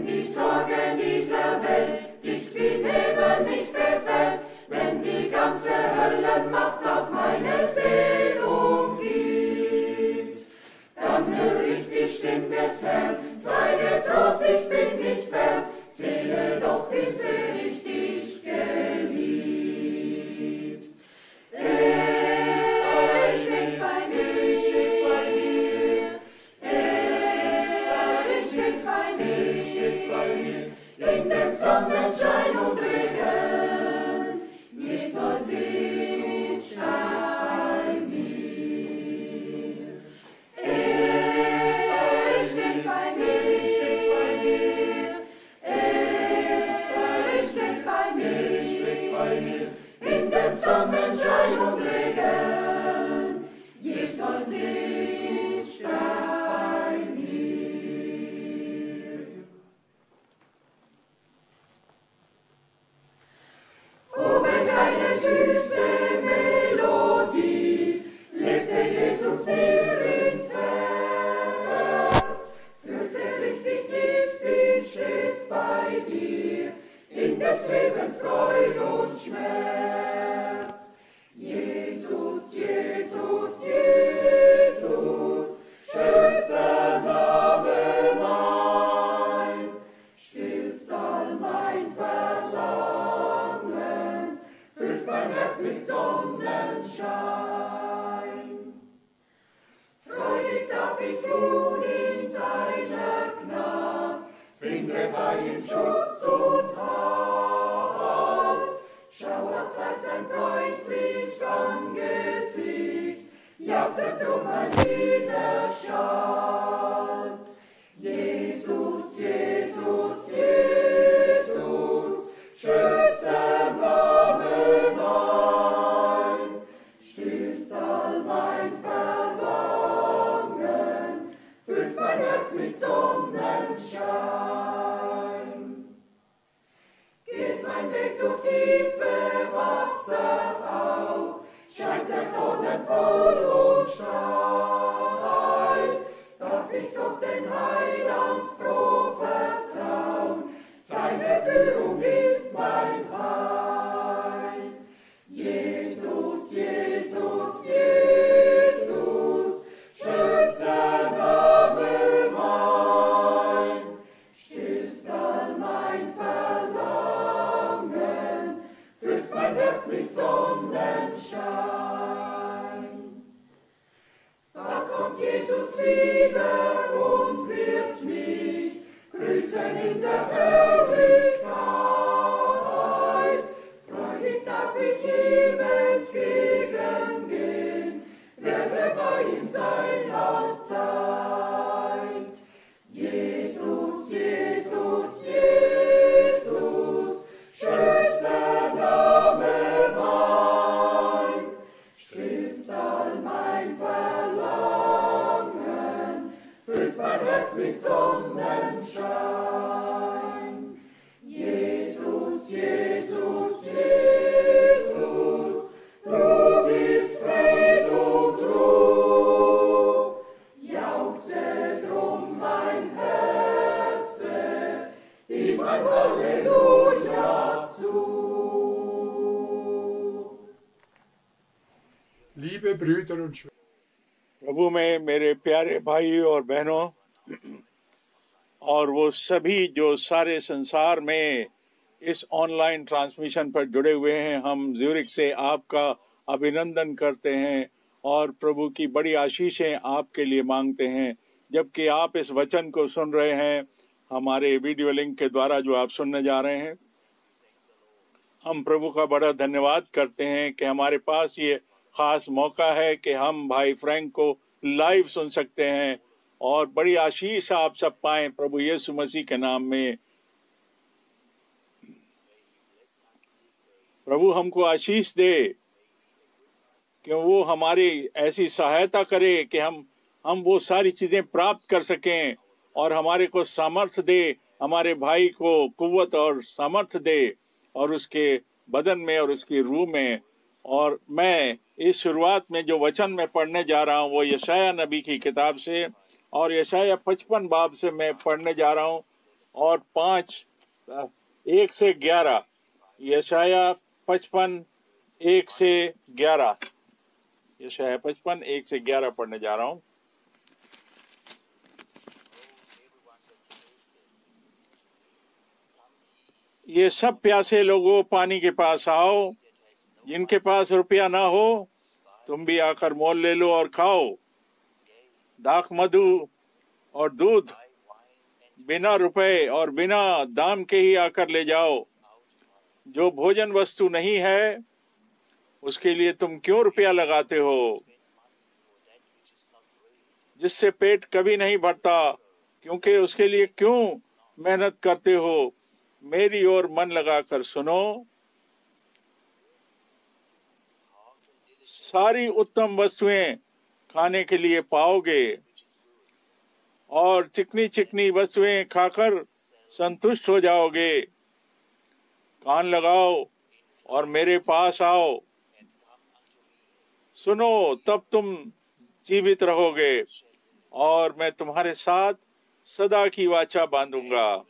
wenn die Sorge dieser Welt dicht wie Nebel mich befällt, wenn die ganze Höllenmacht auf meine Seele umgeht. Dann höre ich die Stimme des Herrn, sei getrost, ich bin nicht fern, sehe doch, wie sehr ich dich geliebt. Er steht bei mir, er steht bei mir, in dem Sonnenschein und Regen, Jesus ist bei mir. Er steht bei mir, er steht bei mir, in dem Sonnenschein und Regen, Jesus ist bei mir. Oh, welch eine süße Melodie legte Jesus mir ins Herz. Fürchterlich dich lieb, bin stets bei dir, in des Lebens Freud und Schmerz. Jesus, Jesus, Jesus, schönster Name mein, stillst all mein Verlangen, füllst mein Herz mit Sonnenschein. Freudig darf ich ruhen in seiner Gnade, finde bei ihm Schutz und Halt. Schauert sein freundlich Angesicht, jauchzet drum mein Widerstand. Jesus, Jesus, Jesus, schönster Name mein, stillst all mein Verlangen, füllst mein Herz mit Sonnenschein. Geht mein Weg durch tiefe Wasser auf, scheint der Dornen voll und steil, darf ich doch den Heiland froh vertrauen, seine Führung ist mein Heil. Jesus, Jesus, Jesus, schönster Name mein, stillst all mein Verlangen, füllst mein Herz mit Sonnenschein. Da kommt Jesus wieder und wird mich grüßen in der Herrlichkeit. Freudig darf ich ihm entgegengehen, werde bei ihm sein allzeit. Jesus, Jesus, Jesus, schönster Name mein, stillst all mein Verlangen, füllst mein Herz mit Sonnenschein. Jesus, Jesus, Jesus, du gibst Fried und Ruhe, jauchze drum mein Herze, ihm ein Halleluja zu. Liebe Brüder und Schwestern, प्रभु में मेरे प्यारे भाई और बहनों और वो सभी जो सारे संसार में इस ऑनलाइन ट्रांसमिशन पर जुड़े हुए हैं, हम ज्यूरिक से आपका अभिनंदन करते हैं और प्रभु की बड़ी आशीषें आपके लिए मांगते हैं। जबकि आप इस वचन को सुन रहे हैं हमारे वीडियो लिंक के द्वारा जो आप सुनने जा रहे हैं, हम प्रभु का बड़ा धन्यवाद करते हैं कि हमारे पास ये खास मौका है कि हम भाई फ्रैंक को लाइव सुन सकते हैं और बड़ी आशीष आप सब पाएं प्रभु यीशु मसीह के नाम में। प्रभु हमको आशीष दे कि वो हमारी ऐसी सहायता करे कि हम वो सारी चीजें प्राप्त कर सकें और हमारे को सामर्थ्य दे, हमारे भाई को कुव्वत और सामर्थ्य दे और उसके बदन में और उसकी रूह में। और मैं इस शुरुआत में जो वचन मैं पढ़ने जा रहा हूँ वो यशायाह नबी की किताब से और यशायाह 55 बाब से मैं पढ़ने जा रहा हूँ और 1 से 11, यशाया 55 1 से 11, यशाया 55 1 से 11 पढ़ने जा रहा हूं। ये सब प्यासे लोगों, पानी के पास आओ, जिनके पास रुपया ना हो तुम भी आकर मोल ले लो और खाओ। दाख मधु और दूध बिना रुपए और बिना दाम के ही आकर ले जाओ। जो भोजन वस्तु नहीं है उसके लिए तुम क्यों रुपया लगाते हो, जिससे पेट कभी नहीं भरता, क्योंकि उसके लिए क्यों मेहनत करते हो। मेरी ओर मन लगाकर सुनो, सारी उत्तम वस्तुएं खाने के लिए पाओगे और चिकनी चिकनी वस्तुएं खाकर संतुष्ट हो जाओगे। कान लगाओ और मेरे पास आओ, सुनो तब तुम जीवित रहोगे और मैं तुम्हारे साथ सदा की वाचा बांधूंगा।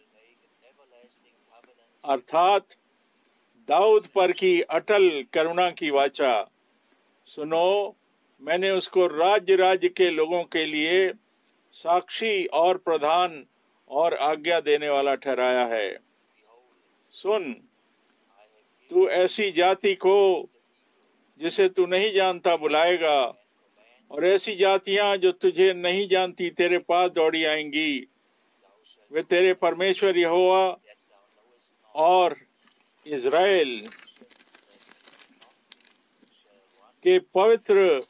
अर्थात दाऊद पर की अटल करुणा की वाचा। सुनो, मैंने उसको राज्य राज्य के लोगों के लिए साक्षी और प्रधान और आज्ञा देने वाला ठहराया है। सुन, तू ऐसी जाति को जिसे तू नहीं जानता बुलाएगा, और ऐसी जातियां जो तुझे नहीं जानती तेरे पास दौड़ी आएंगी। वे तेरे परमेश्वर यहोवा और इज़राइल के पवित्र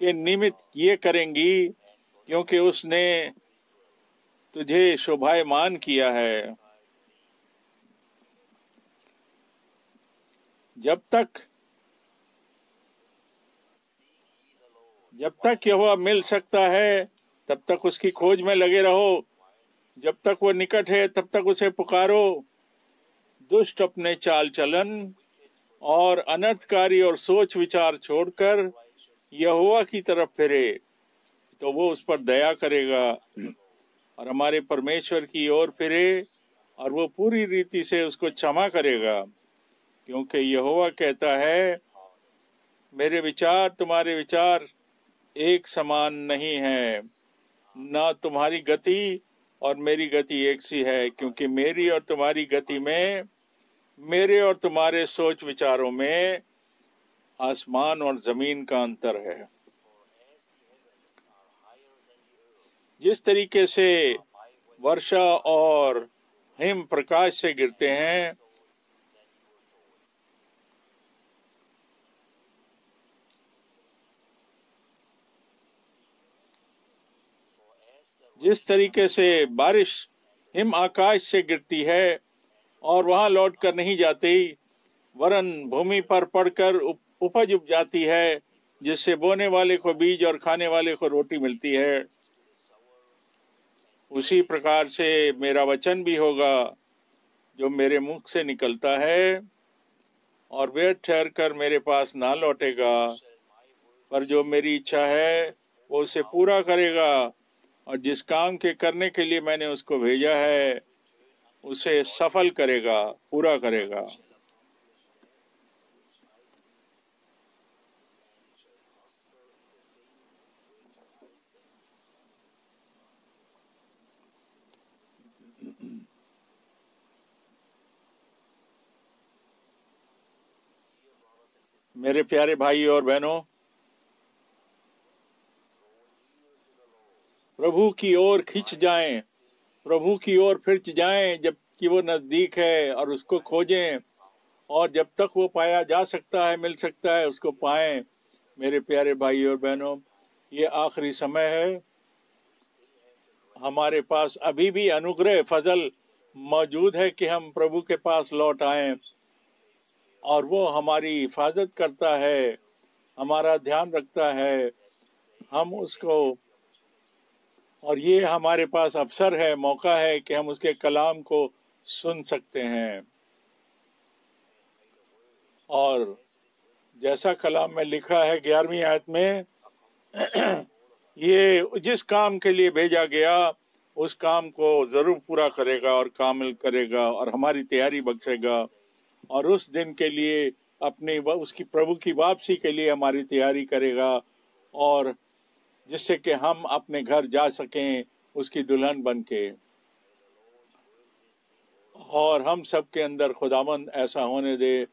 के निमित्त ये करेंगी, क्योंकि उसने तुझे शोभायमान किया है। जब तक यहोवा मिल सकता है तब तक उसकी खोज में लगे रहो। जब तक वो निकट है तब तक उसे पुकारो। दुष्ट अपने चाल चलन और अनर्थकारी और सोच विचार छोड़कर यहोवा की तरफ फिरे, तो वो उस पर दया करेगा और हमारे परमेश्वर की ओर फिरे और वो पूरी रीति से उसको क्षमा करेगा। क्योंकि यहोवा कहता है, मेरे विचार तुम्हारे विचार एक समान नहीं है, ना तुम्हारी गति और मेरी गति एक सी है। क्योंकि मेरी और तुम्हारी गति में, मेरे और तुम्हारे सोच विचारों में आसमान और जमीन का अंतर है। जिस तरीके से वर्षा और हिम प्रकाश से गिरते हैं, जिस तरीके से बारिश हिम आकाश से गिरती है और वहां लौट कर नहीं जाती, वरन भूमि पर पड़कर उपज उप जाती है, जिससे बोने वाले को बीज और खाने वाले को रोटी मिलती है, उसी प्रकार से मेरा वचन भी होगा जो मेरे मुख से निकलता है, और वे ठहर कर मेरे पास ना लौटेगा, पर जो मेरी इच्छा है वो उसे पूरा करेगा, और जिस काम के करने के लिए मैंने उसको भेजा है उसे सफल करेगा, पूरा करेगा। मेरे प्यारे भाई और बहनों, प्रभु की ओर खिंच जाएं, प्रभु की ओर फिर जाएं जबकि वो नजदीक है, और उसको खोजें, और जब तक वो पाया जा सकता है, मिल सकता है, उसको पाएं। मेरे प्यारे भाई और बहनों, ये आखिरी समय है। हमारे पास अभी भी अनुग्रह फजल मौजूद है कि हम प्रभु के पास लौट आएं, और वो हमारी हिफाजत करता है, हमारा ध्यान रखता है। हम उसको, और ये हमारे पास अवसर है, मौका है कि हम उसके कलाम को सुन सकते हैं। और जैसा कलाम में लिखा है 11वीं आयत में, ये जिस काम के लिए भेजा गया उस काम को जरूर पूरा करेगा और कामिल करेगा और हमारी तैयारी बख्शेगा, और उस दिन के लिए उसकी प्रभु की वापसी के लिए हमारी तैयारी करेगा, और जिससे कि हम अपने घर जा सकें उसकी दुल्हन बन के। और हम सब के अंदर खुदावंद ऐसा होने दे,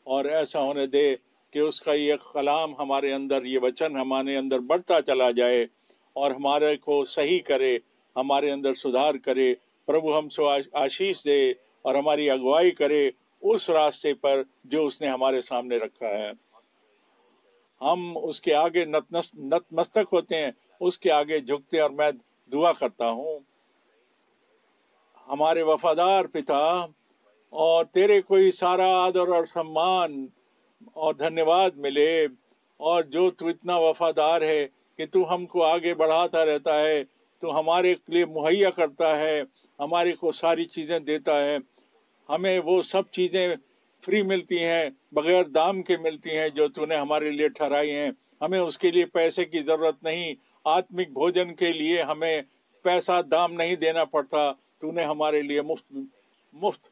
और ऐसा होने दे कि उसका ये कलाम हमारे अंदर, ये वचन हमारे अंदर बढ़ता चला जाए और हमारे को सही करे, हमारे अंदर सुधार करे। प्रभु हमसे आशीष दे और हमारी अगुवाई करे उस रास्ते पर जो उसने हमारे सामने रखा है। हम उसके आगे नतमस्तक होते हैं, उसके आगे झुकते हैं। और मैं दुआ करता हूँ हमारे वफादार पिता, और तेरे कोई सारा आदर और सम्मान और धन्यवाद मिले, और जो तू इतना वफादार है कि तू हमको आगे बढ़ाता रहता है, तू हमारे लिए मुहैया करता है, हमारे को सारी चीजें देता है। हमें वो सब चीजें फ्री मिलती हैं, बगैर दाम के मिलती हैं, जो तूने हमारे लिए ठहराई हैं। हमें उसके लिए पैसे की जरूरत नहीं, आत्मिक भोजन के लिए हमें पैसा दाम नहीं देना पड़ता। तूने हमारे लिए मुफ्त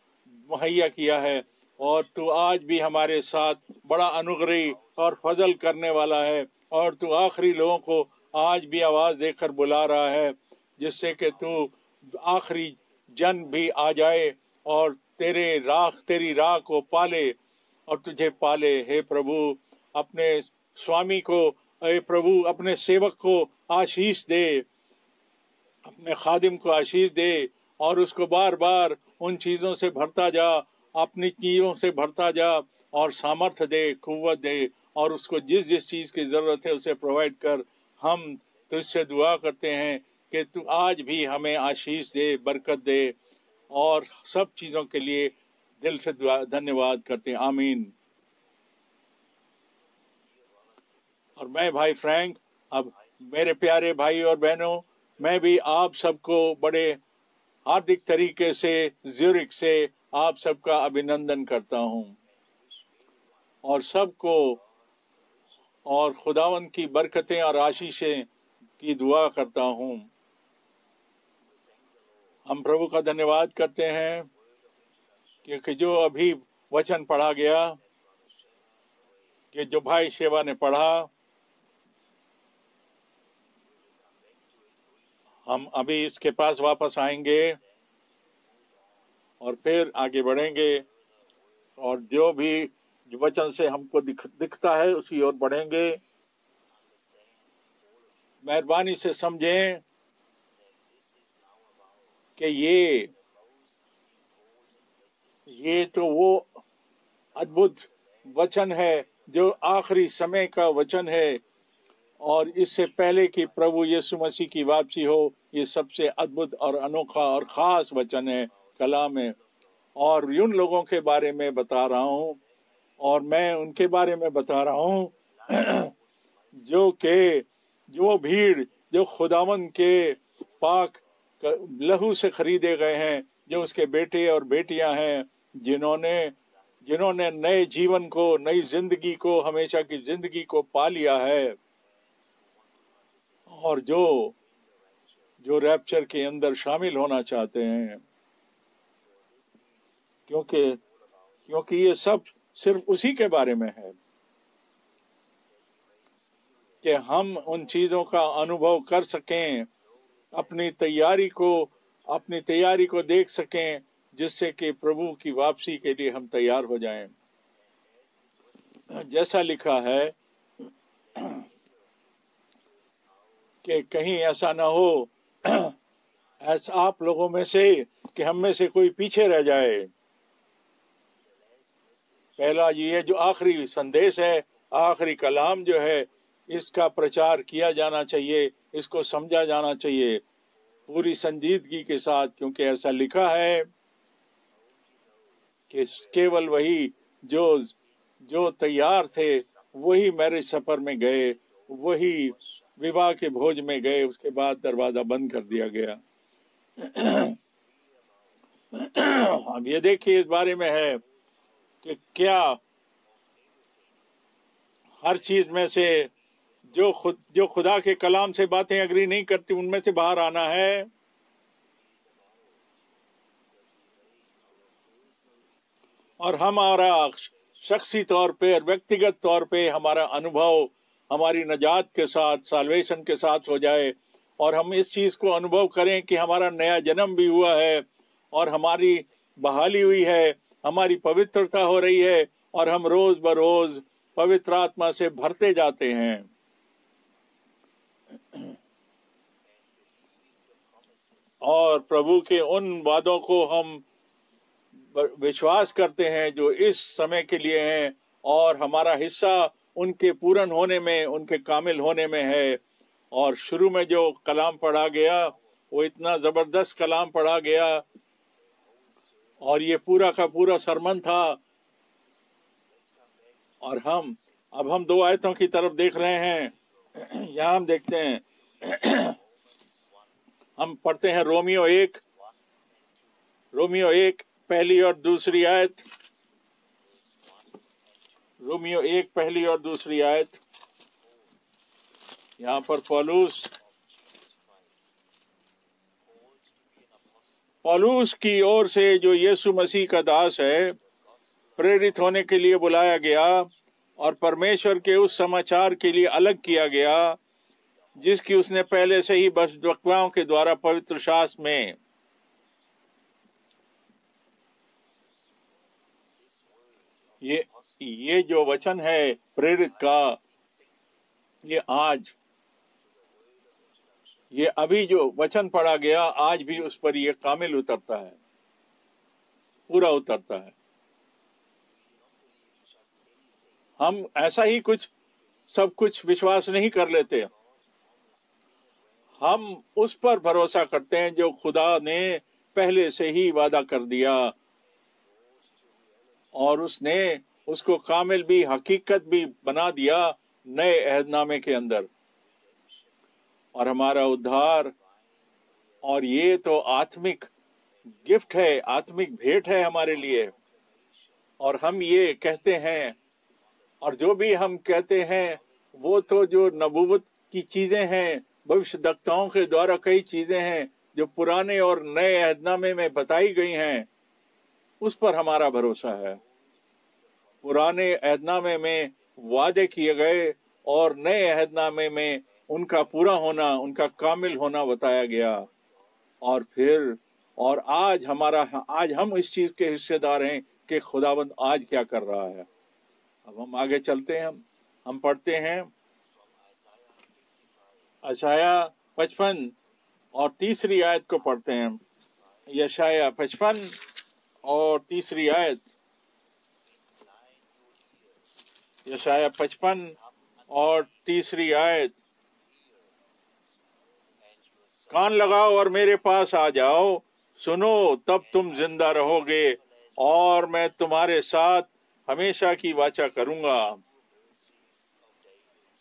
मुहैया किया है, और तू आज भी हमारे साथ बड़ा अनुग्रही और फजल करने वाला है। और तू आखिरी लोगों को आज भी आवाज देकर बुला रहा है, जिससे कि तू आखिरी जन भी आ जाए और तेरी राह को पाले और तुझे पाले। हे प्रभु, अपने स्वामी को, हे प्रभु, अपने सेवक को आशीष दे, अपने खादिम को आशीष दे, और उसको बार बार उन चीजों से भरता जा, अपनी चीजों से भरता जा, और सामर्थ्य दे, कुव्वत दे, और उसको जिस जिस चीज की जरूरत है उसे प्रोवाइड कर। हम तुझसे दुआ करते हैं कि तू आज भी हमें आशीष दे, बरकत दे, और सब चीजों के लिए दिल से धन्यवाद करते हैं। आमीन। और मैं भाई फ्रैंक, अब मेरे प्यारे भाई और बहनों, मैं भी आप सबको बड़े हार्दिक तरीके से ज्यूरिक से आप सबका अभिनंदन करता हूं, और सबको और खुदावंद की बरकतें और आशीषें की दुआ करता हूं। हम प्रभु का धन्यवाद करते हैं क्योंकि जो अभी वचन पढ़ा गया, कि जो भाई शेवा ने पढ़ा, हम अभी इसके पास वापस आएंगे और फिर आगे बढ़ेंगे, और जो भी वचन से हमको दिखता है उसी ओर बढ़ेंगे। मेहरबानी से समझें कि ये तो वो अद्भुत वचन है जो आखिरी समय का वचन है, और इससे पहले कि प्रभु यीशु मसीह की वापसी हो, ये सबसे अद्भुत और अनोखा और खास वचन है, कलाम है। और उन लोगों के बारे में बता रहा हूँ, और मैं उनके बारे में बता रहा हूँ जो भीड़ जो खुदावंद के पाक लहू से खरीदे गए हैं, जो उसके बेटे और बेटियां हैं, जिन्होंने नए जीवन को, नई जिंदगी को, हमेशा की जिंदगी को पा लिया है, और जो रैप्चर के अंदर शामिल होना चाहते हैं। क्योंकि ये सब सिर्फ उसी के बारे में है कि हम उन चीजों का अनुभव कर सकें, अपनी तैयारी को देख सकें, जिससे कि प्रभु की वापसी के लिए हम तैयार हो जाएं। जैसा लिखा है कि कहीं ऐसा ना हो ऐसा आप लोगों में से कि हम में से कोई पीछे रह जाए। पहला ये जो आखिरी संदेश है, आखिरी कलाम जो है, इसका प्रचार किया जाना चाहिए, इसको समझा जाना चाहिए पूरी संजीदगी के साथ, क्योंकि ऐसा लिखा है कि केवल वही जो तैयार थे वही मैरिज सफर में गए, वही विवाह के भोज में गए, उसके बाद दरवाजा बंद कर दिया गया। अब ये देखिए, इस बारे में है कि क्या हर चीज में से जो खुदा के कलाम से बातें अग्री नहीं करती, उनमें से बाहर आना है। और हमारा शख्सी तौर पे और व्यक्तिगत तौर पे हमारा अनुभव हमारी नजात के साथ, साल्वेशन के साथ हो जाए, और हम इस चीज को अनुभव करें कि हमारा नया जन्म भी हुआ है और हमारी बहाली हुई है, हमारी पवित्रता हो रही है और हम रोज बरोज पवित्र आत्मा से भरते जाते हैं। और प्रभु के उन वादों को हम विश्वास करते हैं जो इस समय के लिए हैं, और हमारा हिस्सा उनके पूर्ण होने में, उनके कामिल होने में है। और शुरू में जो कलाम पढ़ा गया वो इतना जबरदस्त कलाम पढ़ा गया, और ये पूरा का पूरा सरमन था। और अब हम 2 आयतों की तरफ देख रहे हैं। यहाँ हम देखते हैं, हम पढ़ते हैं रोमियो 1 पहली और दूसरी आयत। रोमियो 1 पहली और दूसरी आयत। यहाँ पर पौलुस की ओर से, जो यीशु मसीह का दास है, प्रेरित होने के लिए बुलाया गया और परमेश्वर के उस समाचार के लिए अलग किया गया जिसकी उसने पहले से ही भविष्यद्वक्ताओं के द्वारा पवित्र शास्त्र में ये जो वचन है प्रेरित का, ये अभी जो वचन पढ़ा गया आज भी उस पर ये कामिल उतरता है, पूरा उतरता है। हम ऐसा ही सब कुछ विश्वास नहीं कर लेते। हम उस पर भरोसा करते हैं जो खुदा ने पहले से ही वादा कर दिया, और उसने उसको कामिल भी, हकीकत भी बना दिया नए अहदनामे के अंदर। और हमारा उद्धार, और ये तो आत्मिक गिफ्ट है, आत्मिक भेंट है हमारे लिए। और हम ये कहते हैं, और जो भी हम कहते हैं वो तो जो नबूवत की चीजें हैं, भविष्यद्वक्ताओं के द्वारा कई चीजें हैं जो पुराने और नए अहदनामे में बताई गई हैं, उस पर हमारा भरोसा है। पुराने अहदनामे में वादे किए गए और नए अहदनामे में उनका पूरा होना, उनका कामिल होना बताया गया। और आज हम इस चीज के हिस्सेदार हैं कि खुदावंद आज क्या कर रहा है। अब हम आगे चलते हैं, हम पढ़ते हैं यशाया 55 और तीसरी आयत को पढ़ते हैं। यशाया 55 और तीसरी आयत। यशाया 55 और तीसरी आयत। कान लगाओ और मेरे पास आ जाओ, सुनो तब तुम जिंदा रहोगे, और मैं तुम्हारे साथ हमेशा की वाचा करूंगा।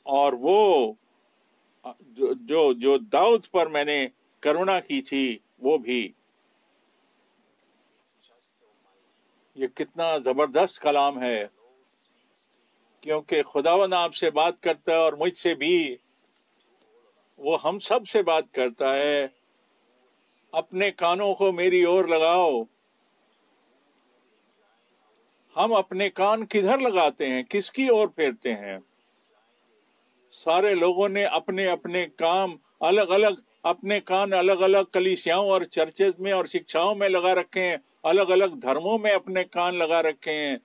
और वो जो दाऊद पर मैंने करुणा की थी वो भी। ये कितना जबरदस्त कलाम है, क्योंकि खुदावंद आपसे बात करता है और मुझसे भी, वो हम सब से बात करता है। अपने कानों को मेरी ओर लगाओ। हम अपने कान किधर लगाते हैं, किसकी ओर फेरते हैं? सारे लोगों ने अपने अपने काम अलग अलग, अपने कान अलग अलग कलीसियाओं और चर्चेज में और शिक्षाओं में लगा रखे हैं, अलग अलग धर्मों में अपने कान लगा रखे हैं।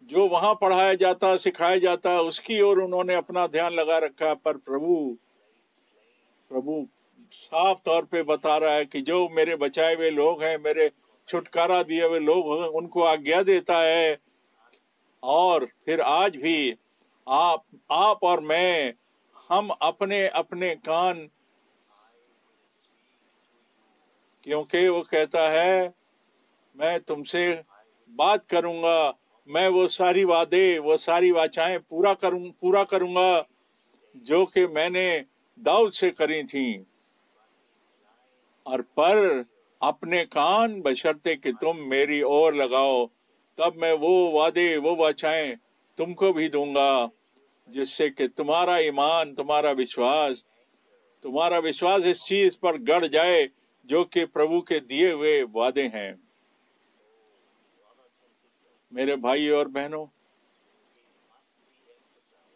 जो वहां पढ़ाया जाता, सिखाया जाता, उसकी ओर उन्होंने अपना ध्यान लगा रखा। पर प्रभु साफ तौर पे बता रहा है कि जो मेरे बचाए हुए लोग हैं, मेरे छुटकारा दिए हुए लोग हैं, उनको आज्ञा देता है। और फिर आज भी आप और मैं, हम अपने अपने कान, क्योंकि वो कहता है मैं तुमसे बात करूंगा, मैं वो सारी वादे, वो सारी वाचाएं पूरा करूंगा जो कि मैंने दाऊद से करी थी। और पर अपने कान बशर्ते कि तुम मेरी ओर लगाओ, तब मैं वो वादे, वो वाचाएं तुमको भी दूंगा, जिससे कि तुम्हारा ईमान, तुम्हारा विश्वास इस चीज पर गड़ जाए जो कि प्रभु के दिए हुए वादे हैं। मेरे भाई और बहनों,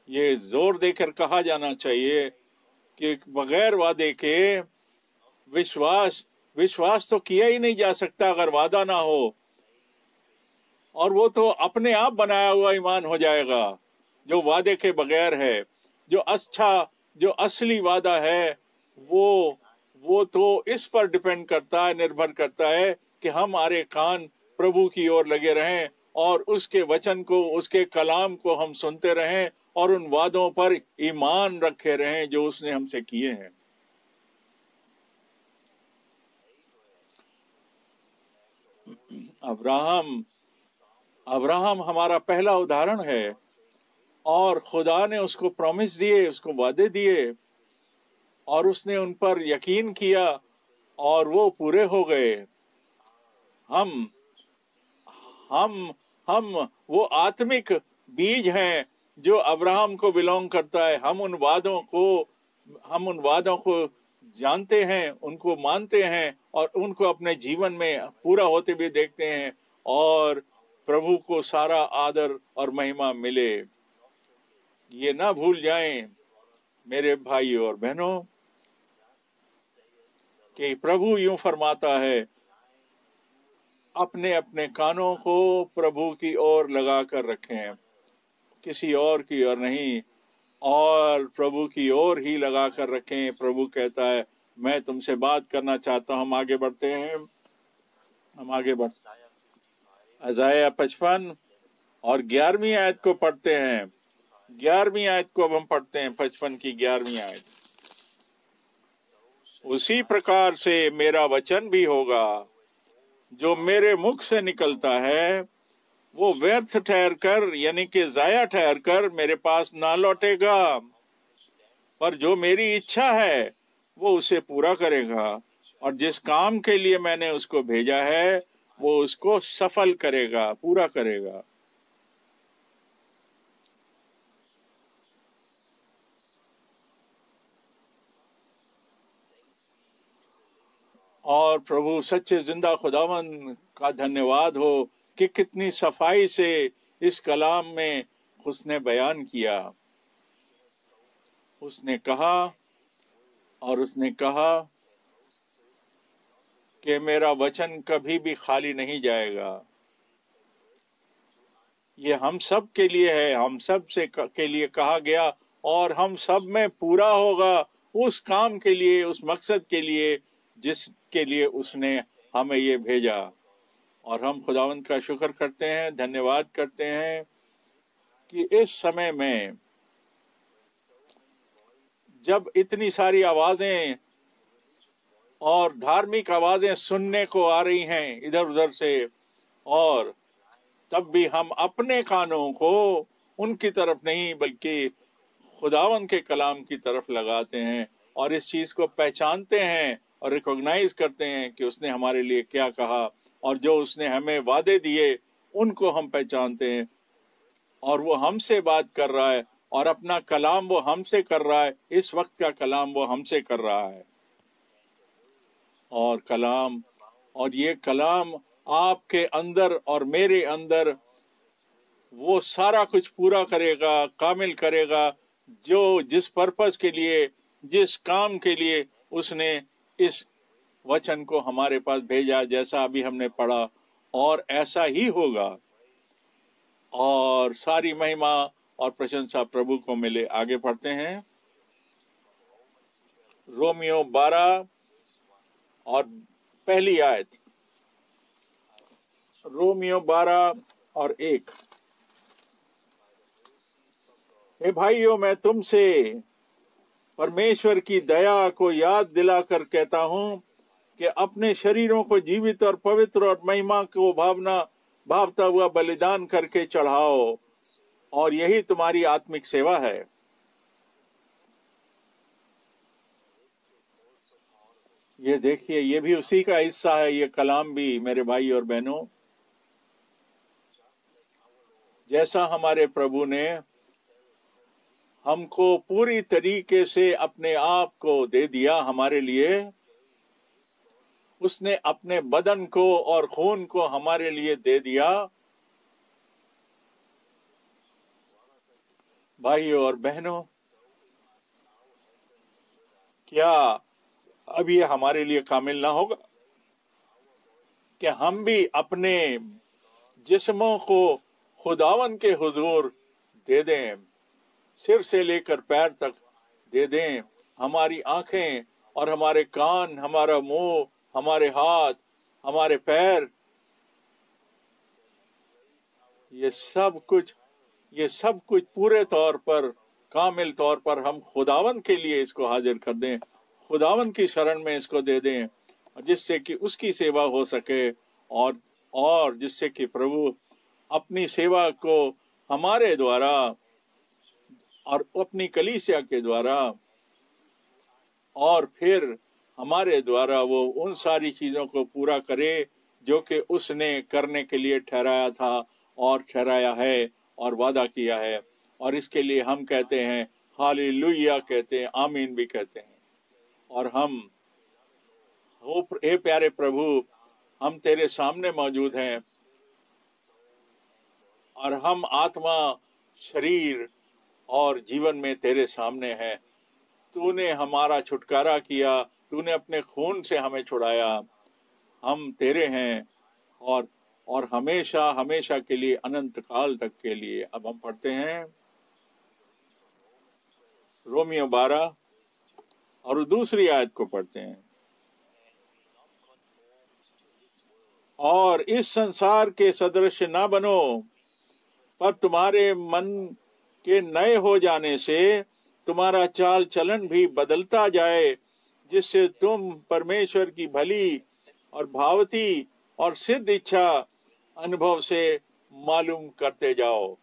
ये जोर देकर कहा जाना चाहिए कि बगैर वादे के विश्वास तो किया ही नहीं जा सकता अगर वादा ना हो, और वो तो अपने आप बनाया हुआ ईमान हो जाएगा जो वादे के बगैर है। जो असली वादा है वो तो इस पर डिपेंड करता है, निर्भर करता है कि हमारे कान प्रभु की ओर लगे रहें और उसके वचन को, उसके कलाम को हम सुनते रहें और उन वादों पर ईमान रखे रहें जो उसने हमसे किए हैं। अब्राहम हमारा पहला उदाहरण है, और खुदा ने उसको प्रॉमिस दिए, उसको वादे दिए, और उसने उन पर यकीन किया और वो पूरे हो गए। हम वो आत्मिक बीज हैं जो अब्राहम को बिलोंग करता है। हम उन वादों को जानते हैं, उनको मानते हैं और उनको अपने जीवन में पूरा होते हुए देखते हैं, और प्रभु को सारा आदर और महिमा मिले। ये ना भूल जाएं मेरे भाई और बहनों कि प्रभु यूं फरमाता है, अपने अपने कानों को प्रभु की ओर लगा कर रखें, किसी और की ओर नहीं, और प्रभु की ओर ही लगा कर रखें। प्रभु कहता है, मैं तुमसे बात करना चाहता हूं। हम आगे बढ़ते हैं, अज़ाया 55 और 11वीं आयत को पढ़ते हैं। 11वीं आयत को अब हम पढ़ते हैं, 55 की 11वीं आयत। उसी प्रकार से मेरा वचन भी होगा जो मेरे मुख से निकलता है, वो व्यर्थ ठहर कर, यानी कि जाया ठहर कर मेरे पास ना लौटेगा, पर जो मेरी इच्छा है वो उसे पूरा करेगा, और जिस काम के लिए मैंने उसको भेजा है वो उसको सफल करेगा, पूरा करेगा। और प्रभु सच्चे जिंदा खुदावन का धन्यवाद हो कि कितनी सफाई से इस कलाम में उसने बयान किया। उसने कहा कि मेरा वचन कभी भी खाली नहीं जाएगा। ये हम सब के लिए है, हम सब के लिए कहा गया, और हम सब में पूरा होगा उस काम के लिए, उस मकसद के लिए जिसके लिए उसने हमें ये भेजा। और हम खुदावंद का शुक्र करते हैं, धन्यवाद करते हैं कि इस समय में जब इतनी सारी आवाजें और धार्मिक आवाजें सुनने को आ रही हैं इधर उधर से, और तब भी हम अपने कानों को उनकी तरफ नहीं बल्कि खुदावंद के कलाम की तरफ लगाते हैं, और इस चीज को पहचानते हैं और रिकॉग्नाइज करते हैं कि उसने हमारे लिए क्या कहा, और जो उसने हमें वादे दिए उनको हम पहचानते हैं, और वो हमसे बात कर रहा है, और अपना कलाम वो हमसे कर रहा है। इस वक्त का कलाम वो हमसे कर रहा है, और ये कलाम आपके अंदर और मेरे अंदर वो सारा कुछ पूरा करेगा, कामिल करेगा, जो जिस पर्पस के लिए, जिस काम के लिए उसने इस वचन को हमारे पास भेजा, जैसा अभी हमने पढ़ा, और ऐसा ही होगा। और सारी महिमा और प्रशंसा प्रभु को मिले। आगे पढ़ते हैं, रोमियो 12 और पहली आयत, रोमियो 12 और 1। हे भाइयों, मैं तुमसे परमेश्वर की दया को याद दिलाकर कहता हूं कि अपने शरीरों को जीवित और पवित्र और महिमा को भावता हुआ बलिदान करके चढ़ाओ, और यही तुम्हारी आत्मिक सेवा है। ये देखिए, ये भी उसी का हिस्सा है, ये कलाम भी मेरे भाई और बहनों। जैसा हमारे प्रभु ने हमको पूरी तरीके से अपने आप को दे दिया हमारे लिए, उसने अपने बदन को और खून को हमारे लिए दे दिया। भाइयों और बहनों, क्या अब ये हमारे लिए कामिल ना होगा कि हम भी अपने जिस्मों को खुदावन के हुजूर दे दें, सिर से लेकर पैर तक दे दें। हमारी आंखें और हमारे कान, हमारा मुंह, हमारे हाथ, हमारे पैर, ये सब कुछ पूरे तौर पर, कामिल तौर पर हम खुदावन के लिए इसको हाजिर कर दें, खुदावन की शरण में इसको दे दें, जिससे कि उसकी सेवा हो सके और जिससे कि प्रभु अपनी सेवा को हमारे द्वारा और अपनी कलीसिया के द्वारा और फिर हमारे द्वारा वो उन सारी चीजों को पूरा करे जो कि उसने करने के लिए ठहराया था और ठहराया है और वादा किया है। और इसके लिए हम कहते हैं हालेलुया कहते हैं, आमीन भी कहते हैं। और हम हे प्यारे प्रभु, हम तेरे सामने मौजूद हैं और हम आत्मा, शरीर और जीवन में तेरे सामने हैं। तूने हमारा छुटकारा किया, तूने अपने खून से हमें छुड़ाया। हम तेरे हैं और हमेशा हमेशा के लिए, अनंत काल तक के लिए। अब हम पढ़ते हैं रोमियो 12 और दूसरी आयत को पढ़ते हैं। और इस संसार के सदृश ना बनो, पर तुम्हारे मन के नए हो जाने से तुम्हारा चाल चलन भी बदलता जाए, जिससे तुम परमेश्वर की भली और भावती और सिद्ध इच्छा अनुभव से मालूम करते जाओ।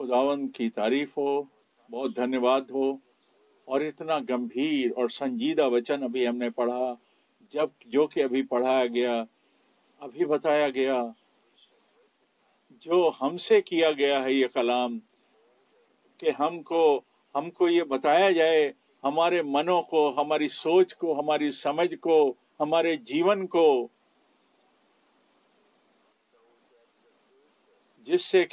खुदावंद की तारीफ हो, बहुत धन्यवाद हो। और इतना गंभीर और संजीदा वचन अभी हमने पढ़ा, जो कि अभी पढ़ाया गया, अभी बताया गया, जो हमसे किया गया है ये कलाम, कि हमको ये बताया जाए, हमारे मनों को, हमारी सोच को, हमारी समझ को, हमारे जीवन को, जिससे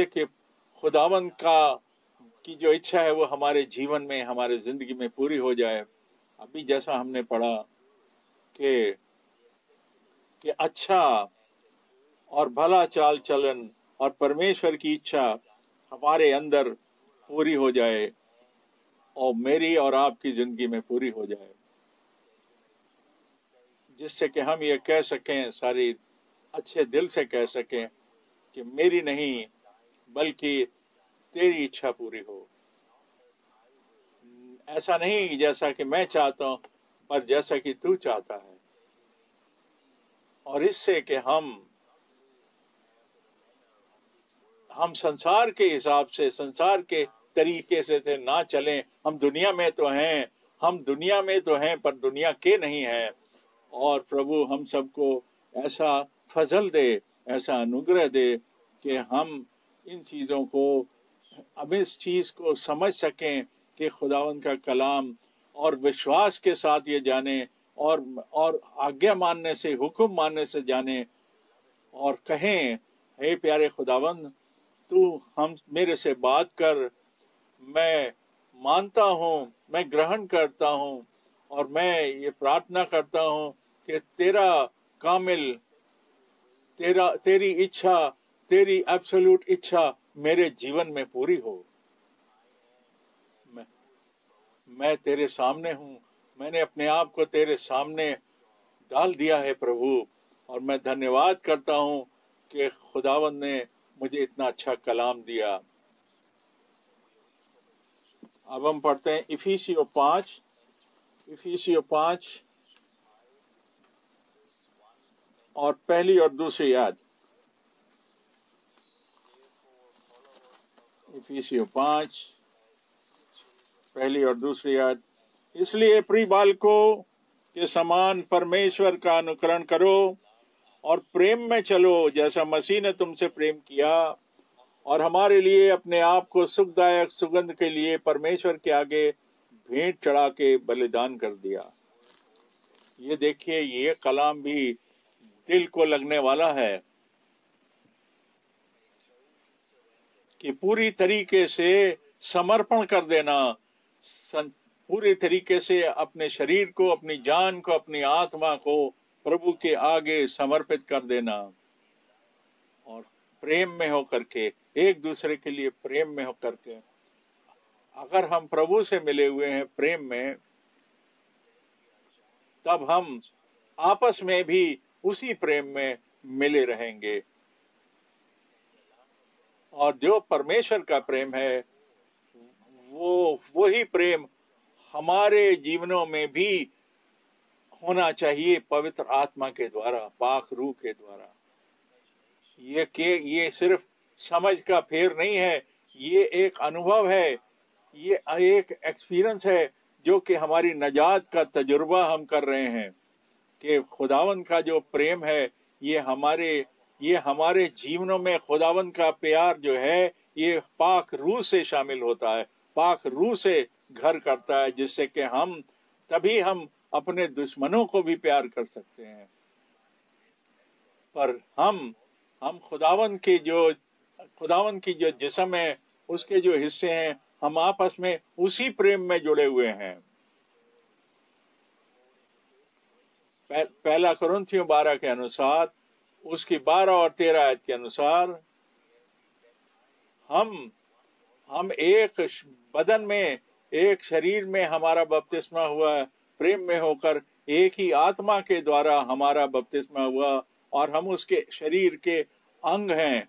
कि खुदावंद की जो इच्छा है वो हमारे जीवन में, हमारे जिंदगी में पूरी हो जाए। अभी जैसा हमने पढ़ा कि अच्छा और भला चाल चलन और परमेश्वर की इच्छा हमारे अंदर पूरी हो जाए और मेरी और आपकी जिंदगी में पूरी हो जाए, जिससे कि हम ये कह सकें, सारी अच्छे दिल से कह सकें कि मेरी नहीं बल्कि तेरी इच्छा पूरी हो। ऐसा नहीं जैसा कि मैं चाहता हूं, पर जैसा कि तू चाहता है। और इससे कि हम संसार के हिसाब से, संसार के तरीके से ना चलें। हम दुनिया में तो हैं पर दुनिया के नहीं हैं। और प्रभु हम सबको ऐसा फजल दे, ऐसा अनुग्रह दे कि हम इन चीजों को, अब इस चीज को समझ सकें कि खुदावंद का कलाम और विश्वास के साथ ये जाने और आज्ञा मानने से, हुक्म मानने से जाने और कहें, हे प्यारे खुदावंद, तू मेरे से बात कर, मैं मानता हूँ, मैं ग्रहण करता हूँ और मैं ये प्रार्थना करता हूँ कि तेरी इच्छा, तेरी एब्सोल्यूट इच्छा मेरे जीवन में पूरी हो। मैं तेरे सामने हूँ, मैंने अपने आप को तेरे सामने डाल दिया है प्रभु, और मैं धन्यवाद करता हूँ कि खुदावंद ने मुझे इतना अच्छा कलाम दिया। अब हम पढ़ते हैं इफिसियों 5 और पहली और दूसरी आयत। इफिसियों 5 पहली और दूसरी आयत। इसलिए प्रिय बालकों, के समान परमेश्वर का अनुकरण करो और प्रेम में चलो जैसा मसीह ने तुमसे प्रेम किया और हमारे लिए अपने आप को सुखदायक सुगंध के लिए परमेश्वर के आगे भेंट चढ़ा के बलिदान कर दिया। ये देखिए, ये कलाम भी दिल को लगने वाला है कि पूरी तरीके से समर्पण कर देना, पूरी तरीके से अपने शरीर को, अपनी जान को, अपनी आत्मा को प्रभु के आगे समर्पित कर देना और प्रेम में होकर के, एक दूसरे के लिए प्रेम में होकर के, अगर हम प्रभु से मिले हुए हैं प्रेम में, तब हम आपस में भी उसी प्रेम में मिले रहेंगे। और जो परमेश्वर का प्रेम है, वही प्रेम हमारे जीवनों में भी होना चाहिए पवित्र आत्मा के द्वारा, पाक रूह के द्वारा। ये सिर्फ समझ का फेर नहीं है, ये एक अनुभव है, ये एक एक्सपीरियंस है जो कि हमारी नजात का तजुर्बा हम कर रहे हैं कि खुदावन का जो प्रेम है ये हमारे जीवनों में खुदावन का प्यार जो है ये पाक रूह से शामिल होता है, पाक रूह से घर करता है, जिससे कि तभी हम अपने दुश्मनों को भी प्यार कर सकते हैं। पर हम खुदावन की जो जिस्म है, उसके जो हिस्से हैं, हम आपस में उसी प्रेम में जुड़े हुए हैं। पहला कुरिन्थियों 12 के अनुसार, उसकी 12 और 13 आयत के अनुसार, हम एक बदन में, एक शरीर में हमारा बपतिस्मा हुआ, प्रेम में होकर एक ही आत्मा के द्वारा हमारा बपतिस्मा हुआ और हम उसके शरीर के अंग हैं।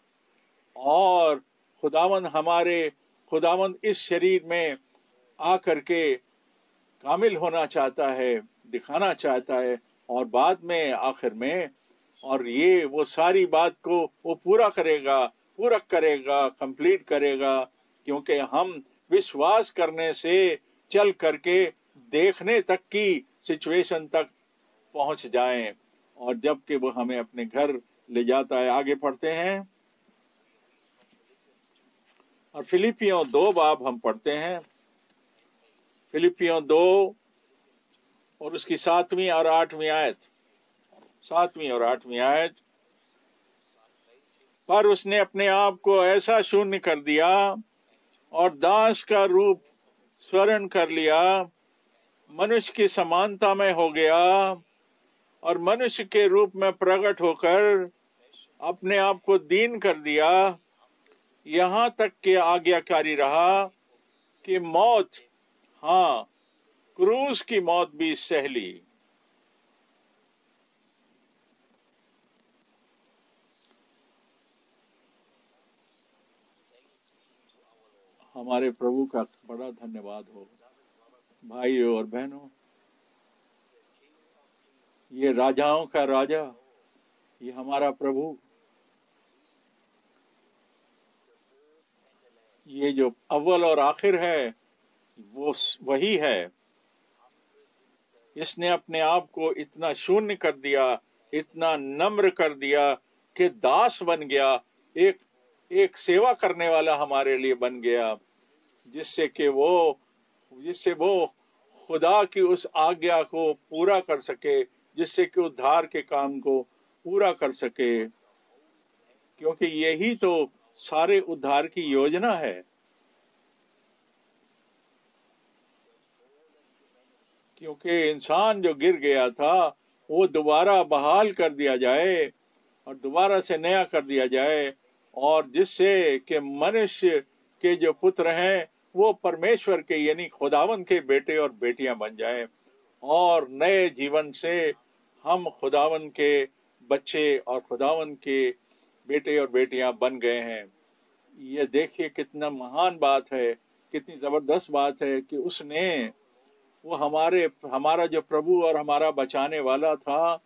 और खुदावंद इस शरीर में आकर के कामिल होना चाहता है, दिखाना चाहता है और बाद में आखिर में, और ये वो सारी बात को वो पूरा करेगा, कंप्लीट करेगा, क्योंकि हम विश्वास करने से चल करके देखने तक की सिचुएशन तक पहुंच जाएं, और जबकि वो हमें अपने घर ले जाता है। आगे पढ़ते हैं और फिलिपियों 2 बाब हम पढ़ते हैं। फिलिपियों 2 और उसकी 7वीं और 8वीं आयत। 7वीं और 8वीं आयत। पर उसने अपने आप को ऐसा शून्य कर दिया और दास का रूप स्वर्ण कर लिया, मनुष्य की समानता में हो गया और मनुष्य के रूप में प्रकट होकर अपने आप को दीन कर दिया, यहाँ तक कि आज्ञाकारी रहा कि मौत, हाँ, क्रूस की मौत भी सह ली। हमारे प्रभु का बड़ा धन्यवाद हो। भाइयों और बहनों, ये राजाओं का राजा, ये हमारा प्रभु, ये जो अव्वल और आखिर है वो वही है। इसने अपने आप को इतना शून्य कर दिया, इतना नम्र कर दिया कि दास बन गया, एक सेवा करने वाला हमारे लिए बन गया, जिससे वो खुदा की उस आज्ञा को पूरा कर सके, जिससे कि उद्धार के काम को पूरा कर सके, क्योंकि यही तो सारे उद्धार की योजना है। क्योंकि इंसान जो गिर गया था वो दोबारा बहाल कर दिया जाए और दोबारा से नया कर दिया जाए, और जिससे कि मनुष्य के जो पुत्र हैं वो परमेश्वर के यानी खुदावन के बेटे और बेटियां बन जाएं, और नए जीवन से हम खुदावन के बच्चे और खुदावन के बेटे और बेटियां बन गए हैं। ये देखिए कितना महान बात है, कितनी जबरदस्त बात है कि उसने वो हमारा जो प्रभु और हमारा बचाने वाला था,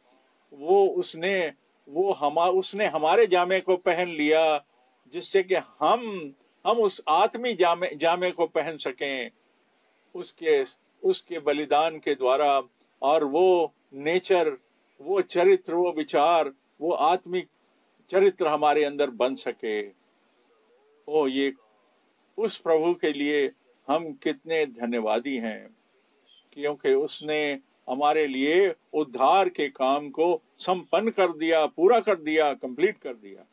उसने हमारे जामे को पहन लिया, जिससे कि हम उस आत्मी जामे को पहन सकें। उसके बलिदान के द्वारा और वो नेचर, वो चरित्र, वो विचार, वो आत्मिक चरित्र हमारे अंदर बन सके। ओ ये उस प्रभु के लिए हम कितने धन्यवादी हैं, क्योंकि उसने हमारे लिए उद्धार के काम को संपन्न कर दिया, पूरा कर दिया, कंप्लीट कर दिया।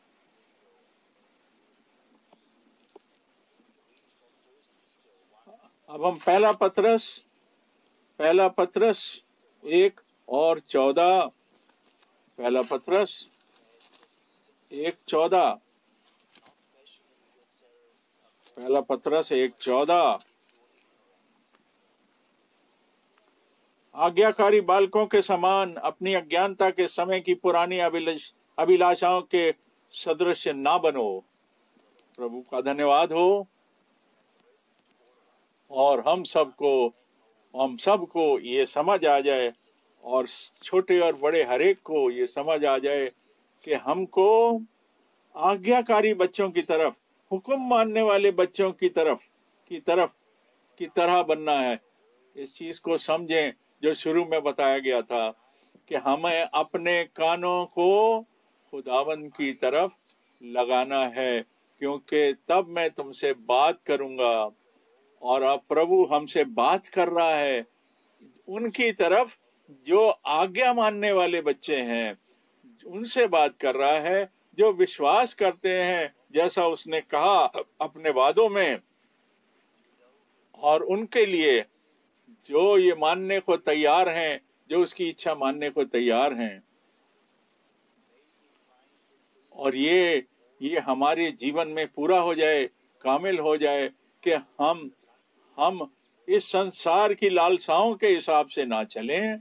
अब हम पहला पत्रस 1:14, पहला पत्रस 1:14, पहला पत्रस 1:14। आज्ञाकारी बालकों के समान अपनी अज्ञानता के समय की पुरानी अभिलाषाओं के सदृश ना बनो। प्रभु का धन्यवाद हो। और हम सबको ये समझ आ जाए, और छोटे और बड़े हरेक को ये समझ आ जाए कि हमको आज्ञाकारी बच्चों की तरफ, हुक्म मानने वाले बच्चों की तरह बनना है। इस चीज को समझें जो शुरू में बताया गया था कि हमें अपने कानों को खुदावंद की तरफ लगाना है, क्योंकि तब मैं तुमसे बात करूंगा। और अब प्रभु हमसे बात कर रहा है उनकी तरफ जो आज्ञा मानने वाले बच्चे हैं, उनसे बात कर रहा है जो विश्वास करते हैं जैसा उसने कहा अपने वादों में, और उनके लिए जो ये मानने को तैयार हैं, जो उसकी इच्छा मानने को तैयार हैं। और ये हमारे जीवन में पूरा हो जाए, कामिल हो जाए कि हम इस संसार की लालसाओं के हिसाब से ना चलें,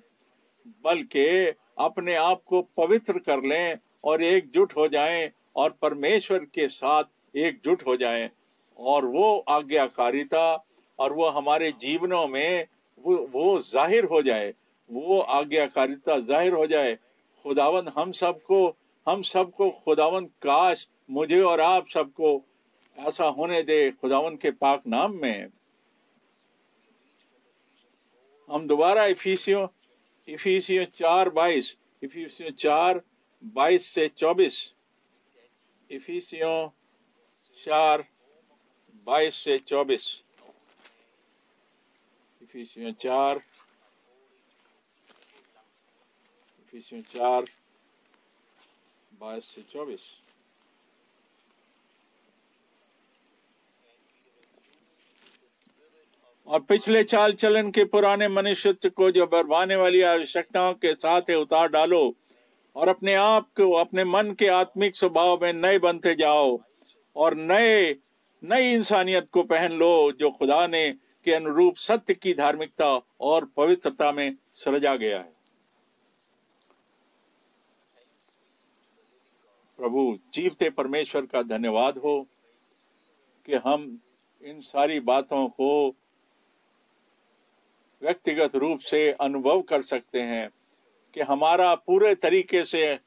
बल्कि अपने आप को पवित्र कर लें और एकजुट हो जाएं और परमेश्वर के साथ एकजुट हो जाएं, और वो आज्ञाकारिता और वो हमारे जीवनों में वो जाहिर हो जाए, वो आज्ञाकारिता जाहिर हो जाए। खुदावंद हम सबको खुदावंद काश मुझे और आप सबको ऐसा होने दे खुदावंद के पाक नाम में। हम दोबारा इफिसियों 4:22, इफिसियों 4:22 से 24, इफिसियों 4:22 से 24, इफिसियों 4:22 से 24। और पिछले चाल चलन के पुराने मनुष्यत्व को जो बरबाने वाली आवश्यकताओं के साथ उतार डालो, और अपने आप को अपने मन के आत्मिक स्वभाव में नए बनते जाओ, और नई इंसानियत को पहन लो जो खुदा ने के अनुरूप सत्य की धार्मिकता और पवित्रता में सृजा गया है। प्रभु जीवते परमेश्वर का धन्यवाद हो कि हम इन सारी बातों को व्यक्तिगत रूप से अनुभव कर सकते हैं कि हमारा पूरे तरीके से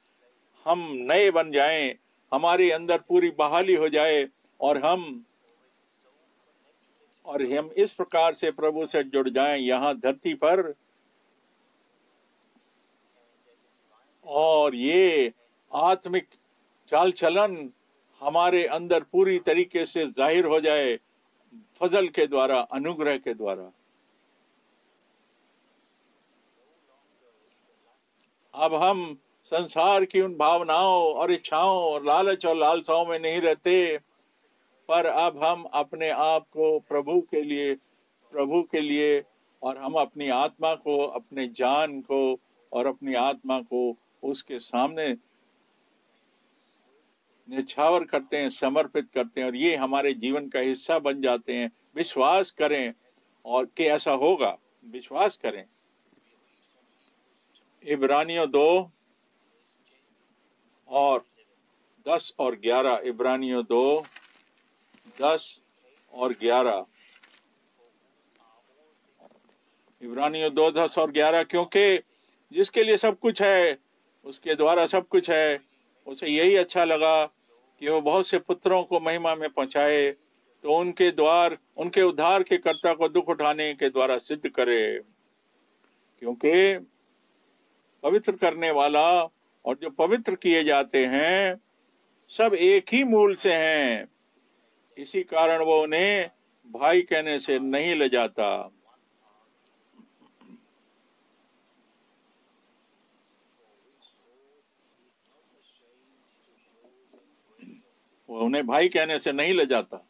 हम नए बन जाएं, हमारे अंदर पूरी बहाली हो जाए, और हम इस प्रकार से प्रभु से जुड़ जाएं यहाँ धरती पर, और ये आत्मिक चाल चलन हमारे अंदर पूरी तरीके से जाहिर हो जाए फजल के द्वारा, अनुग्रह के द्वारा। अब हम संसार की उन भावनाओं और इच्छाओं और लालच और लालसाओं में नहीं रहते, पर अब हम अपने आप को प्रभु के लिए और हम अपनी आत्मा को, अपने जान को और अपनी आत्मा को उसके सामने निछावर करते हैं, समर्पित करते हैं, और ये हमारे जीवन का हिस्सा बन जाते हैं। विश्वास करें और कि ऐसा होगा, विश्वास करें। इब्रानियों 2:10 और 11, इब्रानियों 2:10 और 11, इब्रानियों 2:10 और 11। क्योंकि जिसके लिए सब कुछ है, उसके द्वारा सब कुछ है, उसे यही अच्छा लगा कि वो बहुत से पुत्रों को महिमा में पहुंचाए, तो उनके उद्धार के कर्ता को दुख उठाने के द्वारा सिद्ध करे। क्योंकि पवित्र करने वाला और जो पवित्र किए जाते हैं सब एक ही मूल से हैं। इसी कारण वो उन्हें भाई कहने से नहीं लजाता। वो उन्हें भाई कहने से नहीं लजाता।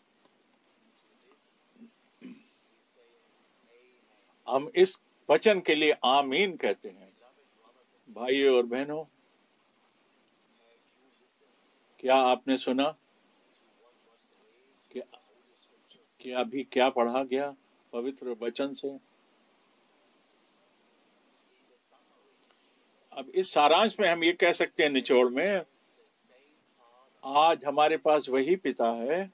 हम इस वचन के लिए आमीन कहते हैं। भाइयों और बहनों, क्या आपने सुना कि अभी क्या पढ़ा गया पवित्र वचन से? अब इस सारांश में हम ये कह सकते हैं, निचोड़ में, आज हमारे पास वही पिता है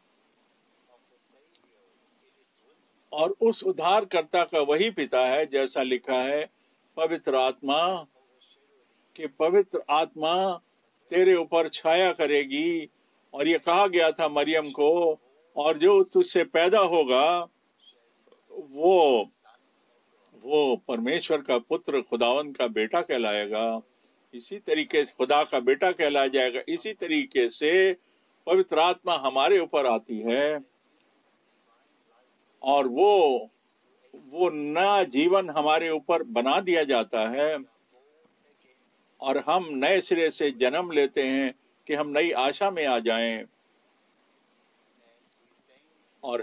और उस उद्धारकर्ता का वही पिता है, जैसा लिखा है पवित्र आत्मा, कि पवित्र आत्मा तेरे ऊपर छाया करेगी। और ये कहा गया था मरियम को, और जो तुझसे पैदा होगा वो परमेश्वर का पुत्र, खुदावन का बेटा कहलाएगा। इसी तरीके से खुदा का बेटा कहलाया जाएगा। इसी तरीके से पवित्र आत्मा हमारे ऊपर आती है और वो नया जीवन हमारे ऊपर बना दिया जाता है और हम नए सिरे से जन्म लेते हैं कि हम नई आशा में आ जाएं। और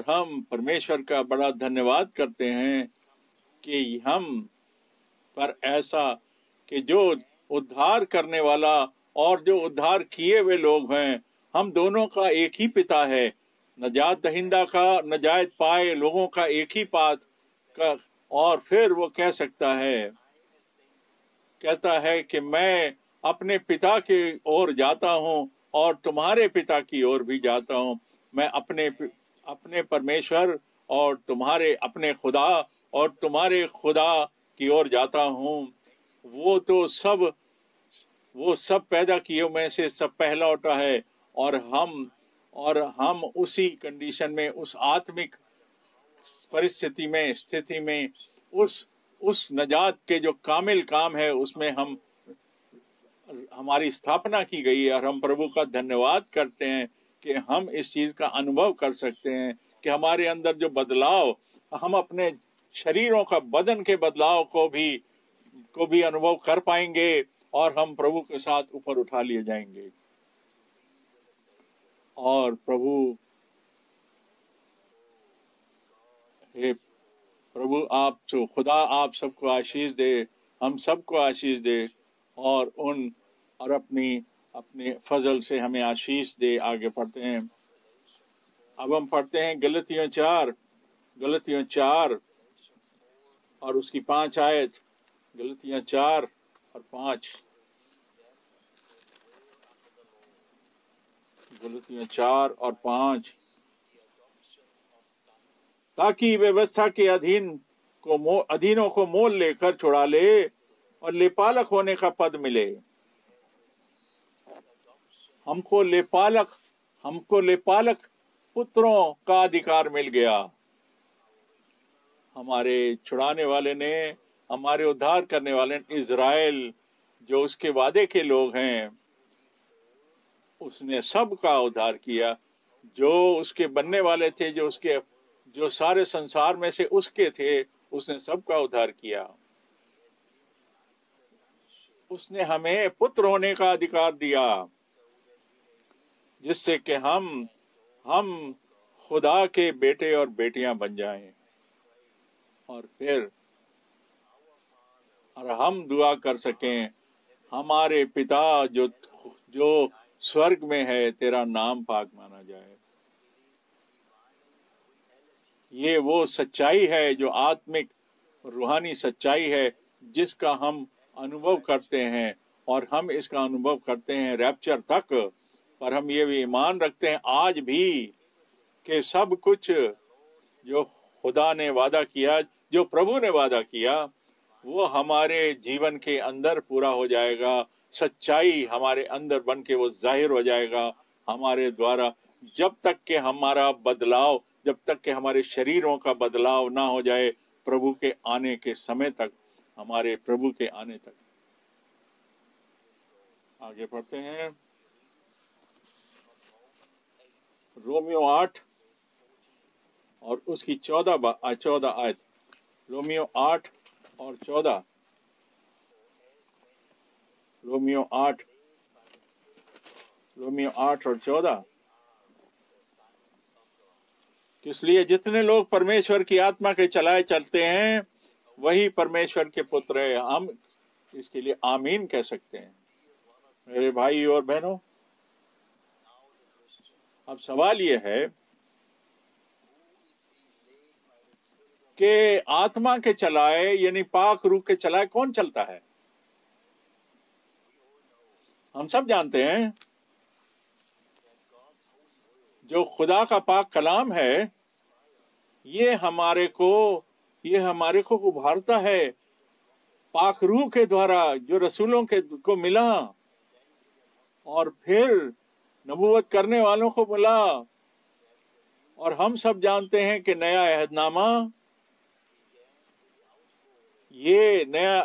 हम परमेश्वर का बड़ा धन्यवाद करते हैं कि हम पर ऐसा कि जो उद्धार करने वाला और जो उद्धार किए हुए लोग हैं, हम दोनों का एक ही पिता है। नजात दहिंदा का, नजात पाए लोगों का एक ही पात का। और फिर वो कह सकता है, कहता है कि मैं अपने पिता की ओर जाता हूँ और तुम्हारे पिता की ओर भी जाता हूँ। मैं अपने परमेश्वर और तुम्हारे अपने खुदा और तुम्हारे खुदा की ओर जाता हूँ। वो सब पैदा किए में से सब पहला होता है और हम उसी कंडीशन में, उस आत्मिक परिस्थिति में, स्थिति में, उस नजात के जो कामिल काम है उसमें हमारी स्थापना की गई है। और हम प्रभु का धन्यवाद करते हैं कि हम इस चीज का अनुभव कर सकते हैं कि हमारे अंदर जो बदलाव, हम अपने शरीरों का, बदन के बदलाव को भी अनुभव कर पाएंगे और हम प्रभु के साथ ऊपर उठा लिए जाएंगे। और खुदा आप सबको आशीष दे, हम सबको आशीष दे और अपने फजल से हमें आशीष दे। आगे पढ़ते हैं। अब हम पढ़ते हैं गलतियों 4 और उसकी 5 आयत। गलतियों 4 और 5। गलतियों 4 और 5। ताकि व्यवस्था के अधीनों को मोल लेकर छुड़ा ले और लेपालक होने का पद मिले। हमको लेपालक पुत्रों का अधिकार मिल गया। हमारे छुड़ाने वाले ने, हमारे उद्धार करने वाले ने, इज़राइल जो उसके वादे के लोग हैं, उसने सबका उद्धार किया। जो उसके बनने वाले थे, जो सारे संसार में से उसके थे, उसने सबका उद्धार किया। उसने हमें पुत्र होने का अधिकार दिया, जिससे कि हम खुदा के बेटे और बेटियां बन जाएं। और फिर हम दुआ कर सकें, हमारे पिता जो स्वर्ग में है, तेरा नाम पाक माना जाए। ये वो सच्चाई है, जो आत्मिक रूहानी सच्चाई है, जिसका हम अनुभव करते हैं। और हम इसका अनुभव करते हैं रैप्चर तक। पर हम ये भी ईमान रखते हैं आज भी कि सब कुछ जो खुदा ने वादा किया, जो प्रभु ने वादा किया, वो हमारे जीवन के अंदर पूरा हो जाएगा। सच्चाई हमारे अंदर बन के वो जाहिर हो जाएगा हमारे द्वारा। जब तक कि हमारा बदलाव, जब तक कि हमारे शरीरों का बदलाव ना हो जाए प्रभु के आने के समय तक, हमारे प्रभु के आने तक। आगे पढ़ते हैं। रोमियो 8 और उसकी 14 आयत। रोमियो 8 और 14। रोमियो 8 और 14। इसलिए जितने लोग परमेश्वर की आत्मा के चलाए चलते हैं वही परमेश्वर के पुत्र है। हम इसके लिए आमीन कह सकते हैं। मेरे भाई और बहनों, अब सवाल यह है कि आत्मा के चलाए यानी पाक रूह के चलाए कौन चलता है? हम सब जानते हैं जो खुदा का पाक कलाम है ये हमारे को उभारता है पाक रूह के द्वारा जो रसूलों के को मिला और फिर नबूवत करने वालों को मिला। और हम सब जानते हैं कि नया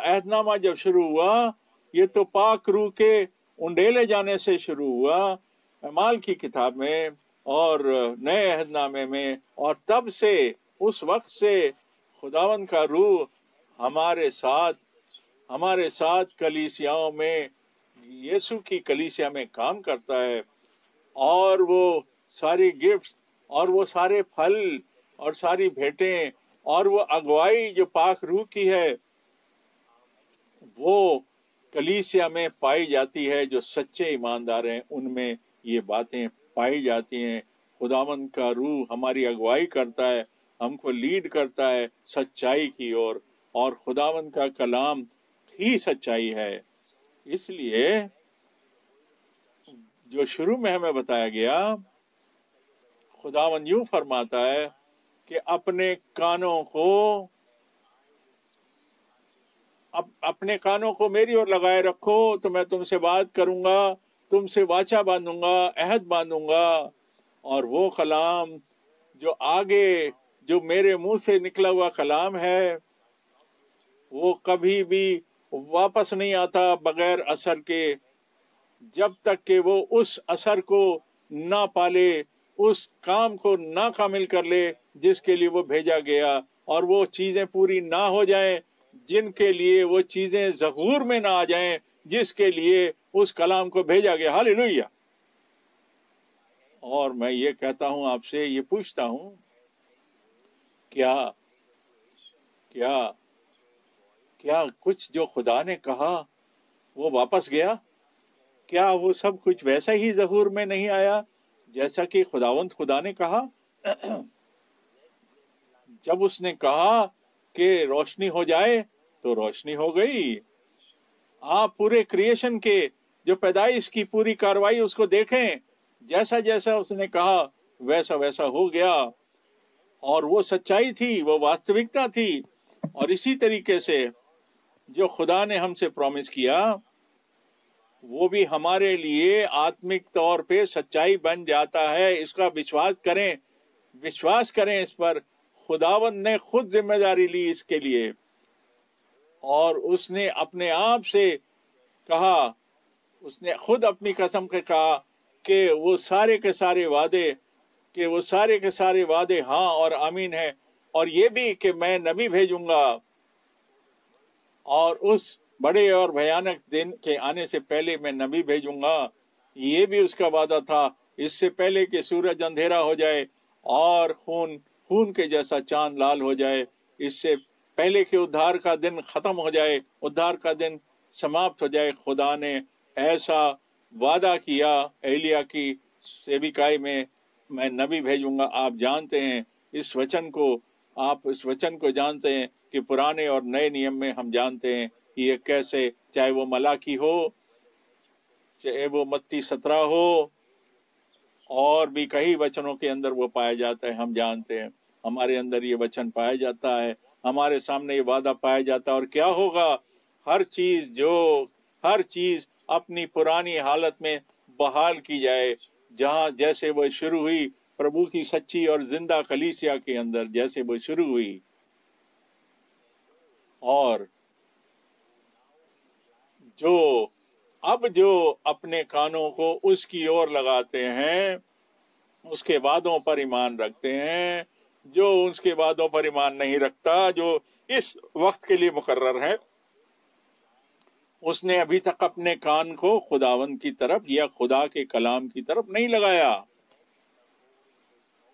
अहदनामा जब शुरू हुआ ये तो पाक रूह के उंडेले जाने से शुरू हुआ अमाल की किताब में और नए अहदनामे में। और तब से उस वक्त से खुदावंद का रूह हमारे साथ कलीसियाओं में यीशु की कलीसिया में काम करता है। और वो सारी गिफ्ट्स और वो सारे फल और सारी भेंटें और वो अगुवाई जो पाक रूह की है वो कलीसिया में पाई जाती है। जो सच्चे ईमानदार हैं उनमें ये बातें पाई जाती हैं। खुदावंद का रूह हमारी अगुवाई करता है, हमको लीड करता है सच्चाई की ओर। और खुदावंद का कलाम ही सच्चाई है। इसलिए जो शुरू में हमें बताया गया खुदावंद यूं फरमाता है कि अपने कानों को मेरी ओर लगाए रखो तो मैं तुमसे बात करूंगा, तुमसे वाचा बांधूंगा, अहद बांधूंगा। और वो कलाम जो मेरे मुंह से निकला हुआ कलाम है वो कभी भी वापस नहीं आता बगैर असर के, जब तक कि वो उस असर को ना पाले, उस काम को ना कामिल कर ले जिसके लिए वो भेजा गया। और वो चीजें पूरी ना हो जाएं जिनके लिए वो चीजें ज़हूर में ना आ जाएं जिसके लिए उस कलाम को भेजा गया। हालेलुया। और मैं ये कहता हूं आपसे, ये पूछता हूं, क्या कुछ जो खुदा ने कहा वो वापस गया? क्या वो सब कुछ वैसा ही ज़हूर में नहीं आया जैसा कि खुदा ने कहा? जब उसने कहा कि रोशनी हो जाए तो रोशनी हो गई। आप पूरे क्रिएशन के जो पैदाइश की पूरी कार्रवाई उसको देखें, जैसा जैसा उसने कहा वैसा वैसा हो गया। और वो सच्चाई थी, वो वास्तविकता थी। और इसी तरीके से जो खुदा ने हमसे प्रॉमिस किया वो भी हमारे लिए आत्मिक तौर पे सच्चाई बन जाता है। इसका विश्वास करें इस पर। खुदावंद ने खुद जिम्मेदारी ली इसके लिए और उसने अपने आप से कहा, उसने खुद अपनी कसम के कहा कि वो सारे के सारे वादे हाँ और आमीन है। और ये भी कि मैं नबी भेजूंगा और उस बड़े और भयानक दिन के आने से पहले मैं नबी भेजूंगा। ये भी उसका वादा था। इससे पहले कि सूरज अंधेरा हो जाए और खून के जैसा चांद लाल हो जाए, इससे पहले कि उद्धार का दिन खत्म हो जाए, उद्धार का दिन समाप्त हो जाए, खुदा ने ऐसा वादा किया एलिया की सेविकाई में, मैं नबी भेजूंगा। आप जानते हैं इस वचन को जानते हैं कि पुराने और नए नियम में हम जानते हैं कि ये कैसे, चाहे वो मलाकी हो, चाहे वो मत्ती 17 हो, और भी कई वचनों के अंदर वो पाया जाता है। हम जानते हैं हमारे अंदर ये वचन पाया जाता है, हमारे सामने ये वादा पाया जाता है। और क्या होगा? हर चीज अपनी पुरानी हालत में बहाल की जाए, जहां जैसे वो शुरू हुई प्रभु की सच्ची और जिंदा कलीसिया के अंदर, जैसे वो शुरू हुई। और जो अपने कानों को उसकी ओर लगाते हैं, उसके वादों पर ईमान रखते हैं, जो उसके वादों पर ईमान नहीं रखता, जो इस वक्त के लिए मुकर्रर है, उसने अभी तक अपने कान को खुदावंद की तरफ या खुदा के कलाम की तरफ नहीं लगाया।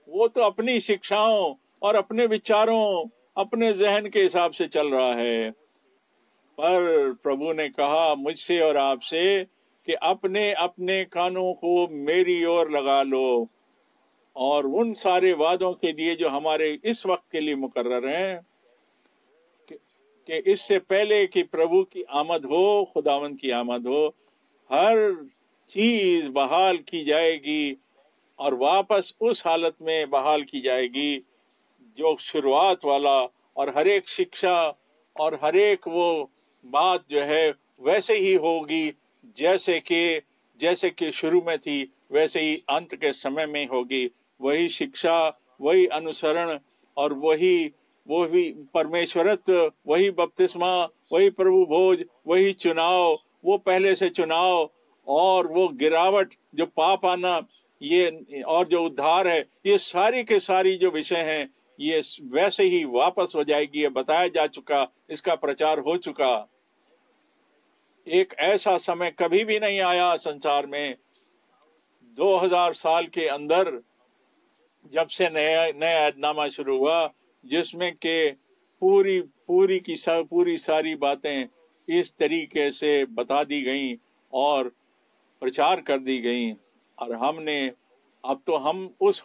वो तो अपनी शिक्षाओं और अपने विचारों, अपने जहन के हिसाब से चल रहा है। पर प्रभु ने कहा मुझसे और आपसे कि अपने अपने कानों को मेरी ओर लगा लो और उन सारे वादों के लिए जो हमारे इस वक्त के लिए मुकर्रर हैं, कि इससे पहले कि प्रभु की आमद हो, खुदावंद की आमद हो, हर चीज बहाल की जाएगी और वापस उस हालत में बहाल की जाएगी जो शुरुआत वाला, और हर एक शिक्षा और हर एक वो बात जो है वैसे ही होगी जैसे कि शुरू में थी, वैसे ही अंत के समय में होगी। वही शिक्षा, वही अनुसरण और वही परमेश्वरत्व, वही बपतिस्मा, वही प्रभु भोज, वही चुनाव, वो पहले से चुनाव और वो गिरावट, जो पाप आना, ये और जो उद्धार है, ये सारी के सारी जो विषय हैं, ये वैसे ही वापस हो जाएगी। ये बताया जा चुका, इसका प्रचार हो चुका। एक ऐसा समय कभी भी नहीं आया संसार में 2000 साल के अंदर, जब से नया ऐतनामा शुरू हुआ, जिसमें के पूरी सारी बातें इस तरीके से बता दी गईं और प्रचार कर दी गईं। और अब तो हम उस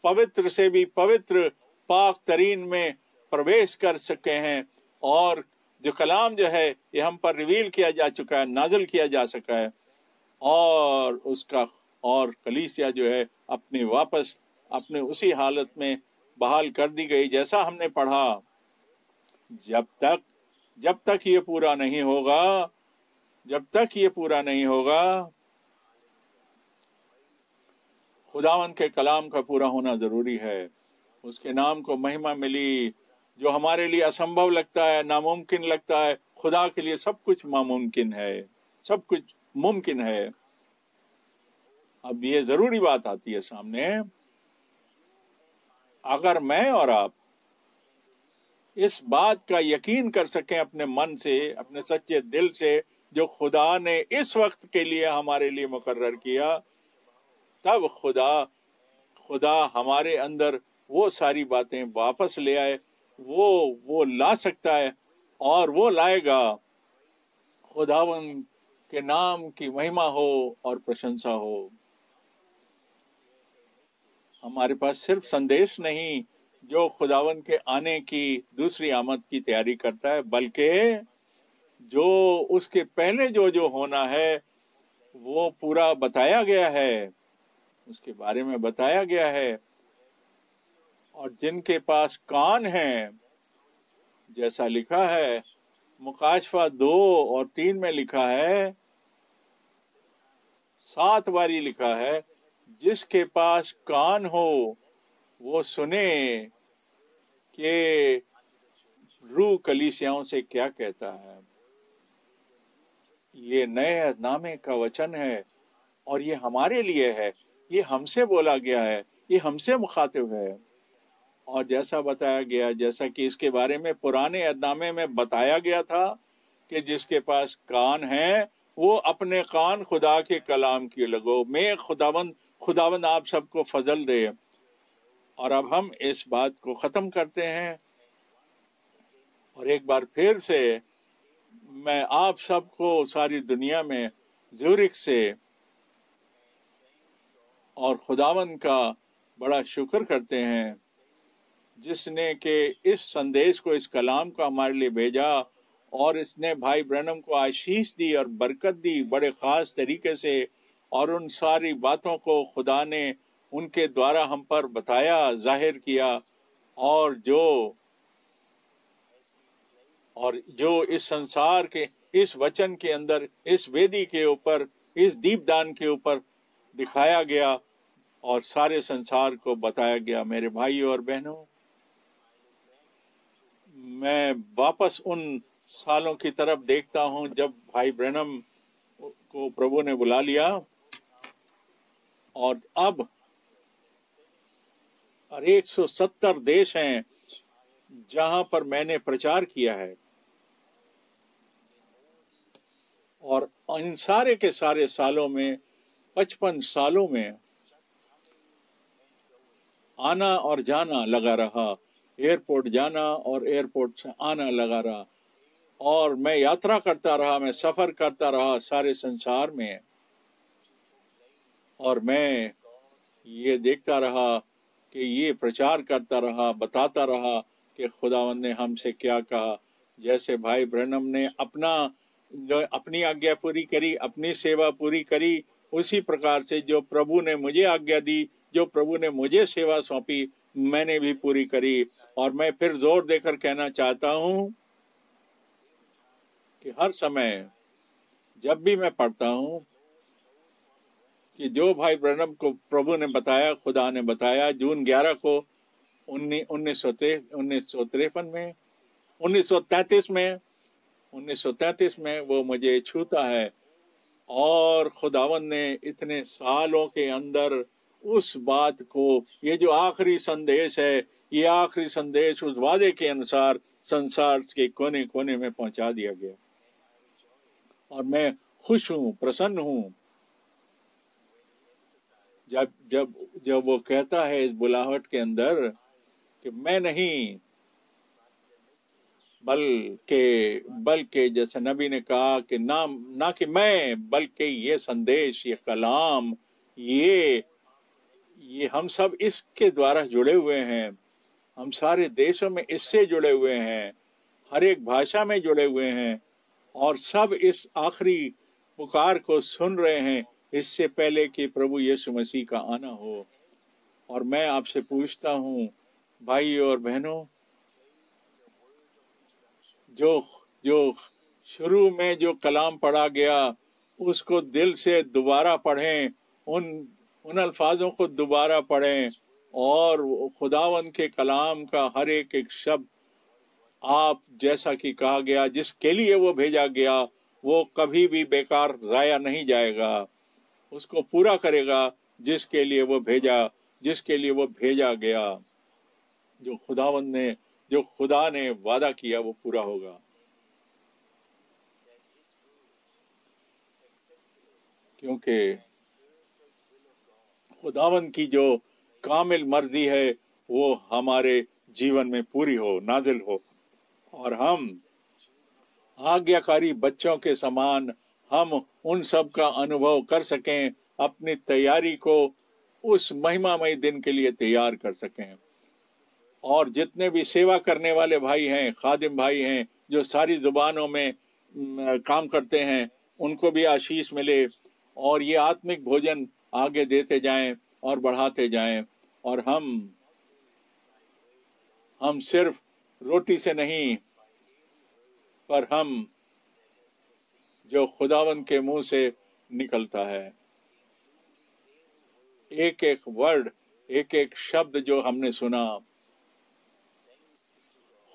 पवित्र से भी पवित्र पाक तरीन में प्रवेश कर सके हैं, और जो कलाम जो है ये हम पर रिवील किया जा चुका है, नाज़िल किया जा सका है, और कलीसिया जो है अपने उसी हालत में बहाल कर दी गई, जैसा हमने पढ़ा। जब तक ये पूरा नहीं होगा, खुदावंद के कलाम का पूरा होना जरूरी है। उसके नाम को महिमा मिली। जो हमारे लिए असंभव लगता है, नामुमकिन लगता है, खुदा के लिए सब कुछ नामुमकिन है, सब कुछ मुमकिन है। अब ये जरूरी बात आती है सामने, अगर मैं और आप इस बात का यकीन कर सकें अपने मन से, अपने सच्चे दिल से, जो खुदा ने इस वक्त के लिए हमारे लिए मुकर्रर किया, तब खुदा हमारे अंदर वो सारी बातें वापस ले आए। वो ला सकता है और वो लाएगा। खुदावंद के नाम की महिमा हो और प्रशंसा हो। हमारे पास सिर्फ संदेश नहीं जो खुदावंद के आने की दूसरी आमद की तैयारी करता है, बल्कि जो उसके पहले जो होना है वो पूरा बताया गया है, उसके बारे में बताया गया है। और जिनके पास कान है, जैसा लिखा है मुकाशफा 2 और 3 में लिखा है, 7 बारी लिखा है, जिसके पास कान हो वो सुने कि रूह कलीसियाओं से क्या कहता है। ये नए नामे का वचन है और ये हमारे लिए है, ये हमसे बोला गया है, ये हमसे मुखातिब है। और जैसा बताया गया, जैसा कि इसके बारे में पुराने ऐतनामे में बताया गया था कि जिसके पास कान है वो अपने कान खुदा के कलाम की लगो। मैं खुदावंद आप सबको फजल दे। और अब हम इस बात को खत्म करते हैं, और एक बार फिर से मैं आप सबको सारी दुनिया में ज़ूरिक से और खुदावंद का बड़ा शुक्र करते हैं, जिसने के इस संदेश को, इस कलाम को हमारे लिए भेजा, और इसने भाई ब्रैनम को आशीष दी और बरकत दी बड़े खास तरीके से। और उन सारी बातों को खुदा ने उनके द्वारा हम पर बताया, जाहिर किया, और जो इस संसार के, इस वचन के अंदर, इस वेदी के ऊपर, इस दीपदान के ऊपर दिखाया गया और सारे संसार को बताया गया। मेरे भाई और बहनों, मैं वापस उन सालों की तरफ देखता हूं जब भाई ब्रैनम को प्रभु ने बुला लिया, और अब 170 देश हैं जहां पर मैंने प्रचार किया है, और इन सारे के सारे सालों में 55 सालों में आना और जाना लगा रहा, एयरपोर्ट जाना और एयरपोर्ट से आना लगा रहा, और मैं यात्रा करता रहा, मैं सफर करता रहा सारे संसार में, और मैं ये देखता रहा कि ये प्रचार करता रहा, बताता रहा कि खुदावंद ने हमसे क्या कहा। जैसे भाई ब्रैनम ने अपनी आज्ञा पूरी करी, अपनी सेवा पूरी करी, उसी प्रकार से जो प्रभु ने मुझे आज्ञा दी, जो प्रभु ने मुझे सेवा सौंपी, मैंने भी पूरी करी। और मैं फिर जोर देकर कहना चाहता हूं कि हर समय जब भी मैं पढ़ता हूं कि जो भाई ब्रैनम को प्रभु ने बताया, खुदा ने बताया, जून 11 को 1933 में वो मुझे छूता है, और खुदावन ने इतने सालों के अंदर उस बात को, ये जो आखिरी संदेश है, ये आखिरी संदेश उस वादे के अनुसार संसार के कोने कोने में पहुंचा दिया गया, और मैं खुश हूं, प्रसन्न हूं जब जब जब वो कहता है इस बुलाहट के अंदर कि मैं नहीं, बल्कि जैसे नबी ने कहा कि ना कि मैं, बल्कि ये संदेश, ये कलाम, ये हम सब इसके द्वारा जुड़े हुए हैं, हम सारे देशों में इससे जुड़े हुए हैं, हर एक भाषा में जुड़े हुए हैं, और सब इस आखिरी पुकार को सुन रहे हैं इससे पहले कि प्रभु यीशु मसीह का आना हो। और मैं आपसे पूछता हूं भाइयों और बहनों, जो शुरू में जो कलाम पढ़ा गया उसको दिल से दोबारा पढ़ें, उन अल्फाजों को दोबारा पढ़ें, और खुदावन के कलाम का हर एक शब्द, आप जैसा कि कहा गया, जिसके लिए वो भेजा गया वो कभी भी बेकार जाया नहीं जाएगा, उसको पूरा करेगा जिसके लिए वो भेजा गया। जो खुदा ने वादा किया वो पूरा होगा, क्योंकि खुदावन की जो कामिल मर्जी है वो हमारे जीवन में पूरी हो, नाजिल हो, और हम आज्ञाकारी बच्चों के समान हम उन सब का अनुभव कर सकें, अपनी तैयारी को उस महिमामय दिन के लिए तैयार कर सकें। और जितने भी सेवा करने वाले भाई हैं, खादिम भाई हैं, जो सारी जुबानों में काम करते हैं, उनको भी आशीष मिले, और ये आत्मिक भोजन आगे देते जाएं और बढ़ाते जाएं, और हम सिर्फ रोटी से नहीं, पर हम जो खुदावन के मुंह से निकलता है, एक एक वर्ड, एक एक शब्द जो हमने सुना,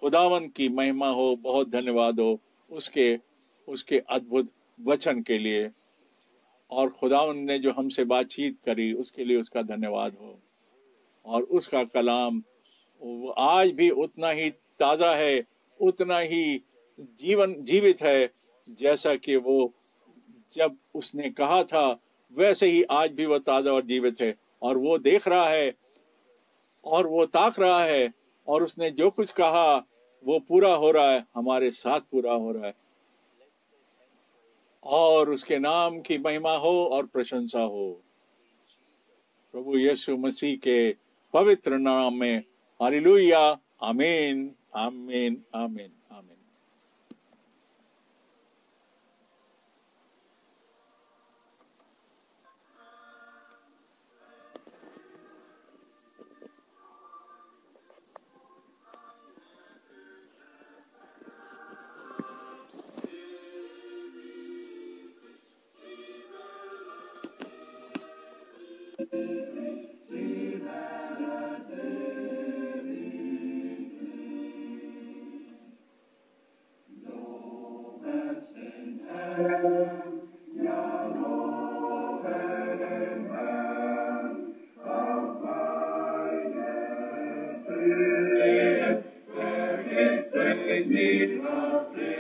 खुदावन की महिमा हो, बहुत धन्यवाद हो उसके अद्भुत वचन के लिए, और खुदावन ने जो हमसे बातचीत करी उसके लिए उसका धन्यवाद हो। और उसका कलाम आज भी उतना ही ताजा है, उतना ही जीवित है, जैसा कि वो जब उसने कहा था वैसे ही आज भी वो ताजा और जीवित है, और वो देख रहा है और वो ताक रहा है, और उसने जो कुछ कहा वो पूरा हो रहा है, हमारे साथ पूरा हो रहा है, और उसके नाम की महिमा हो और प्रशंसा हो। प्रभु यीशु मसीह के पवित्र नाम में हालेलुया, आमीन, आमीन, आमीन, आमीन। it was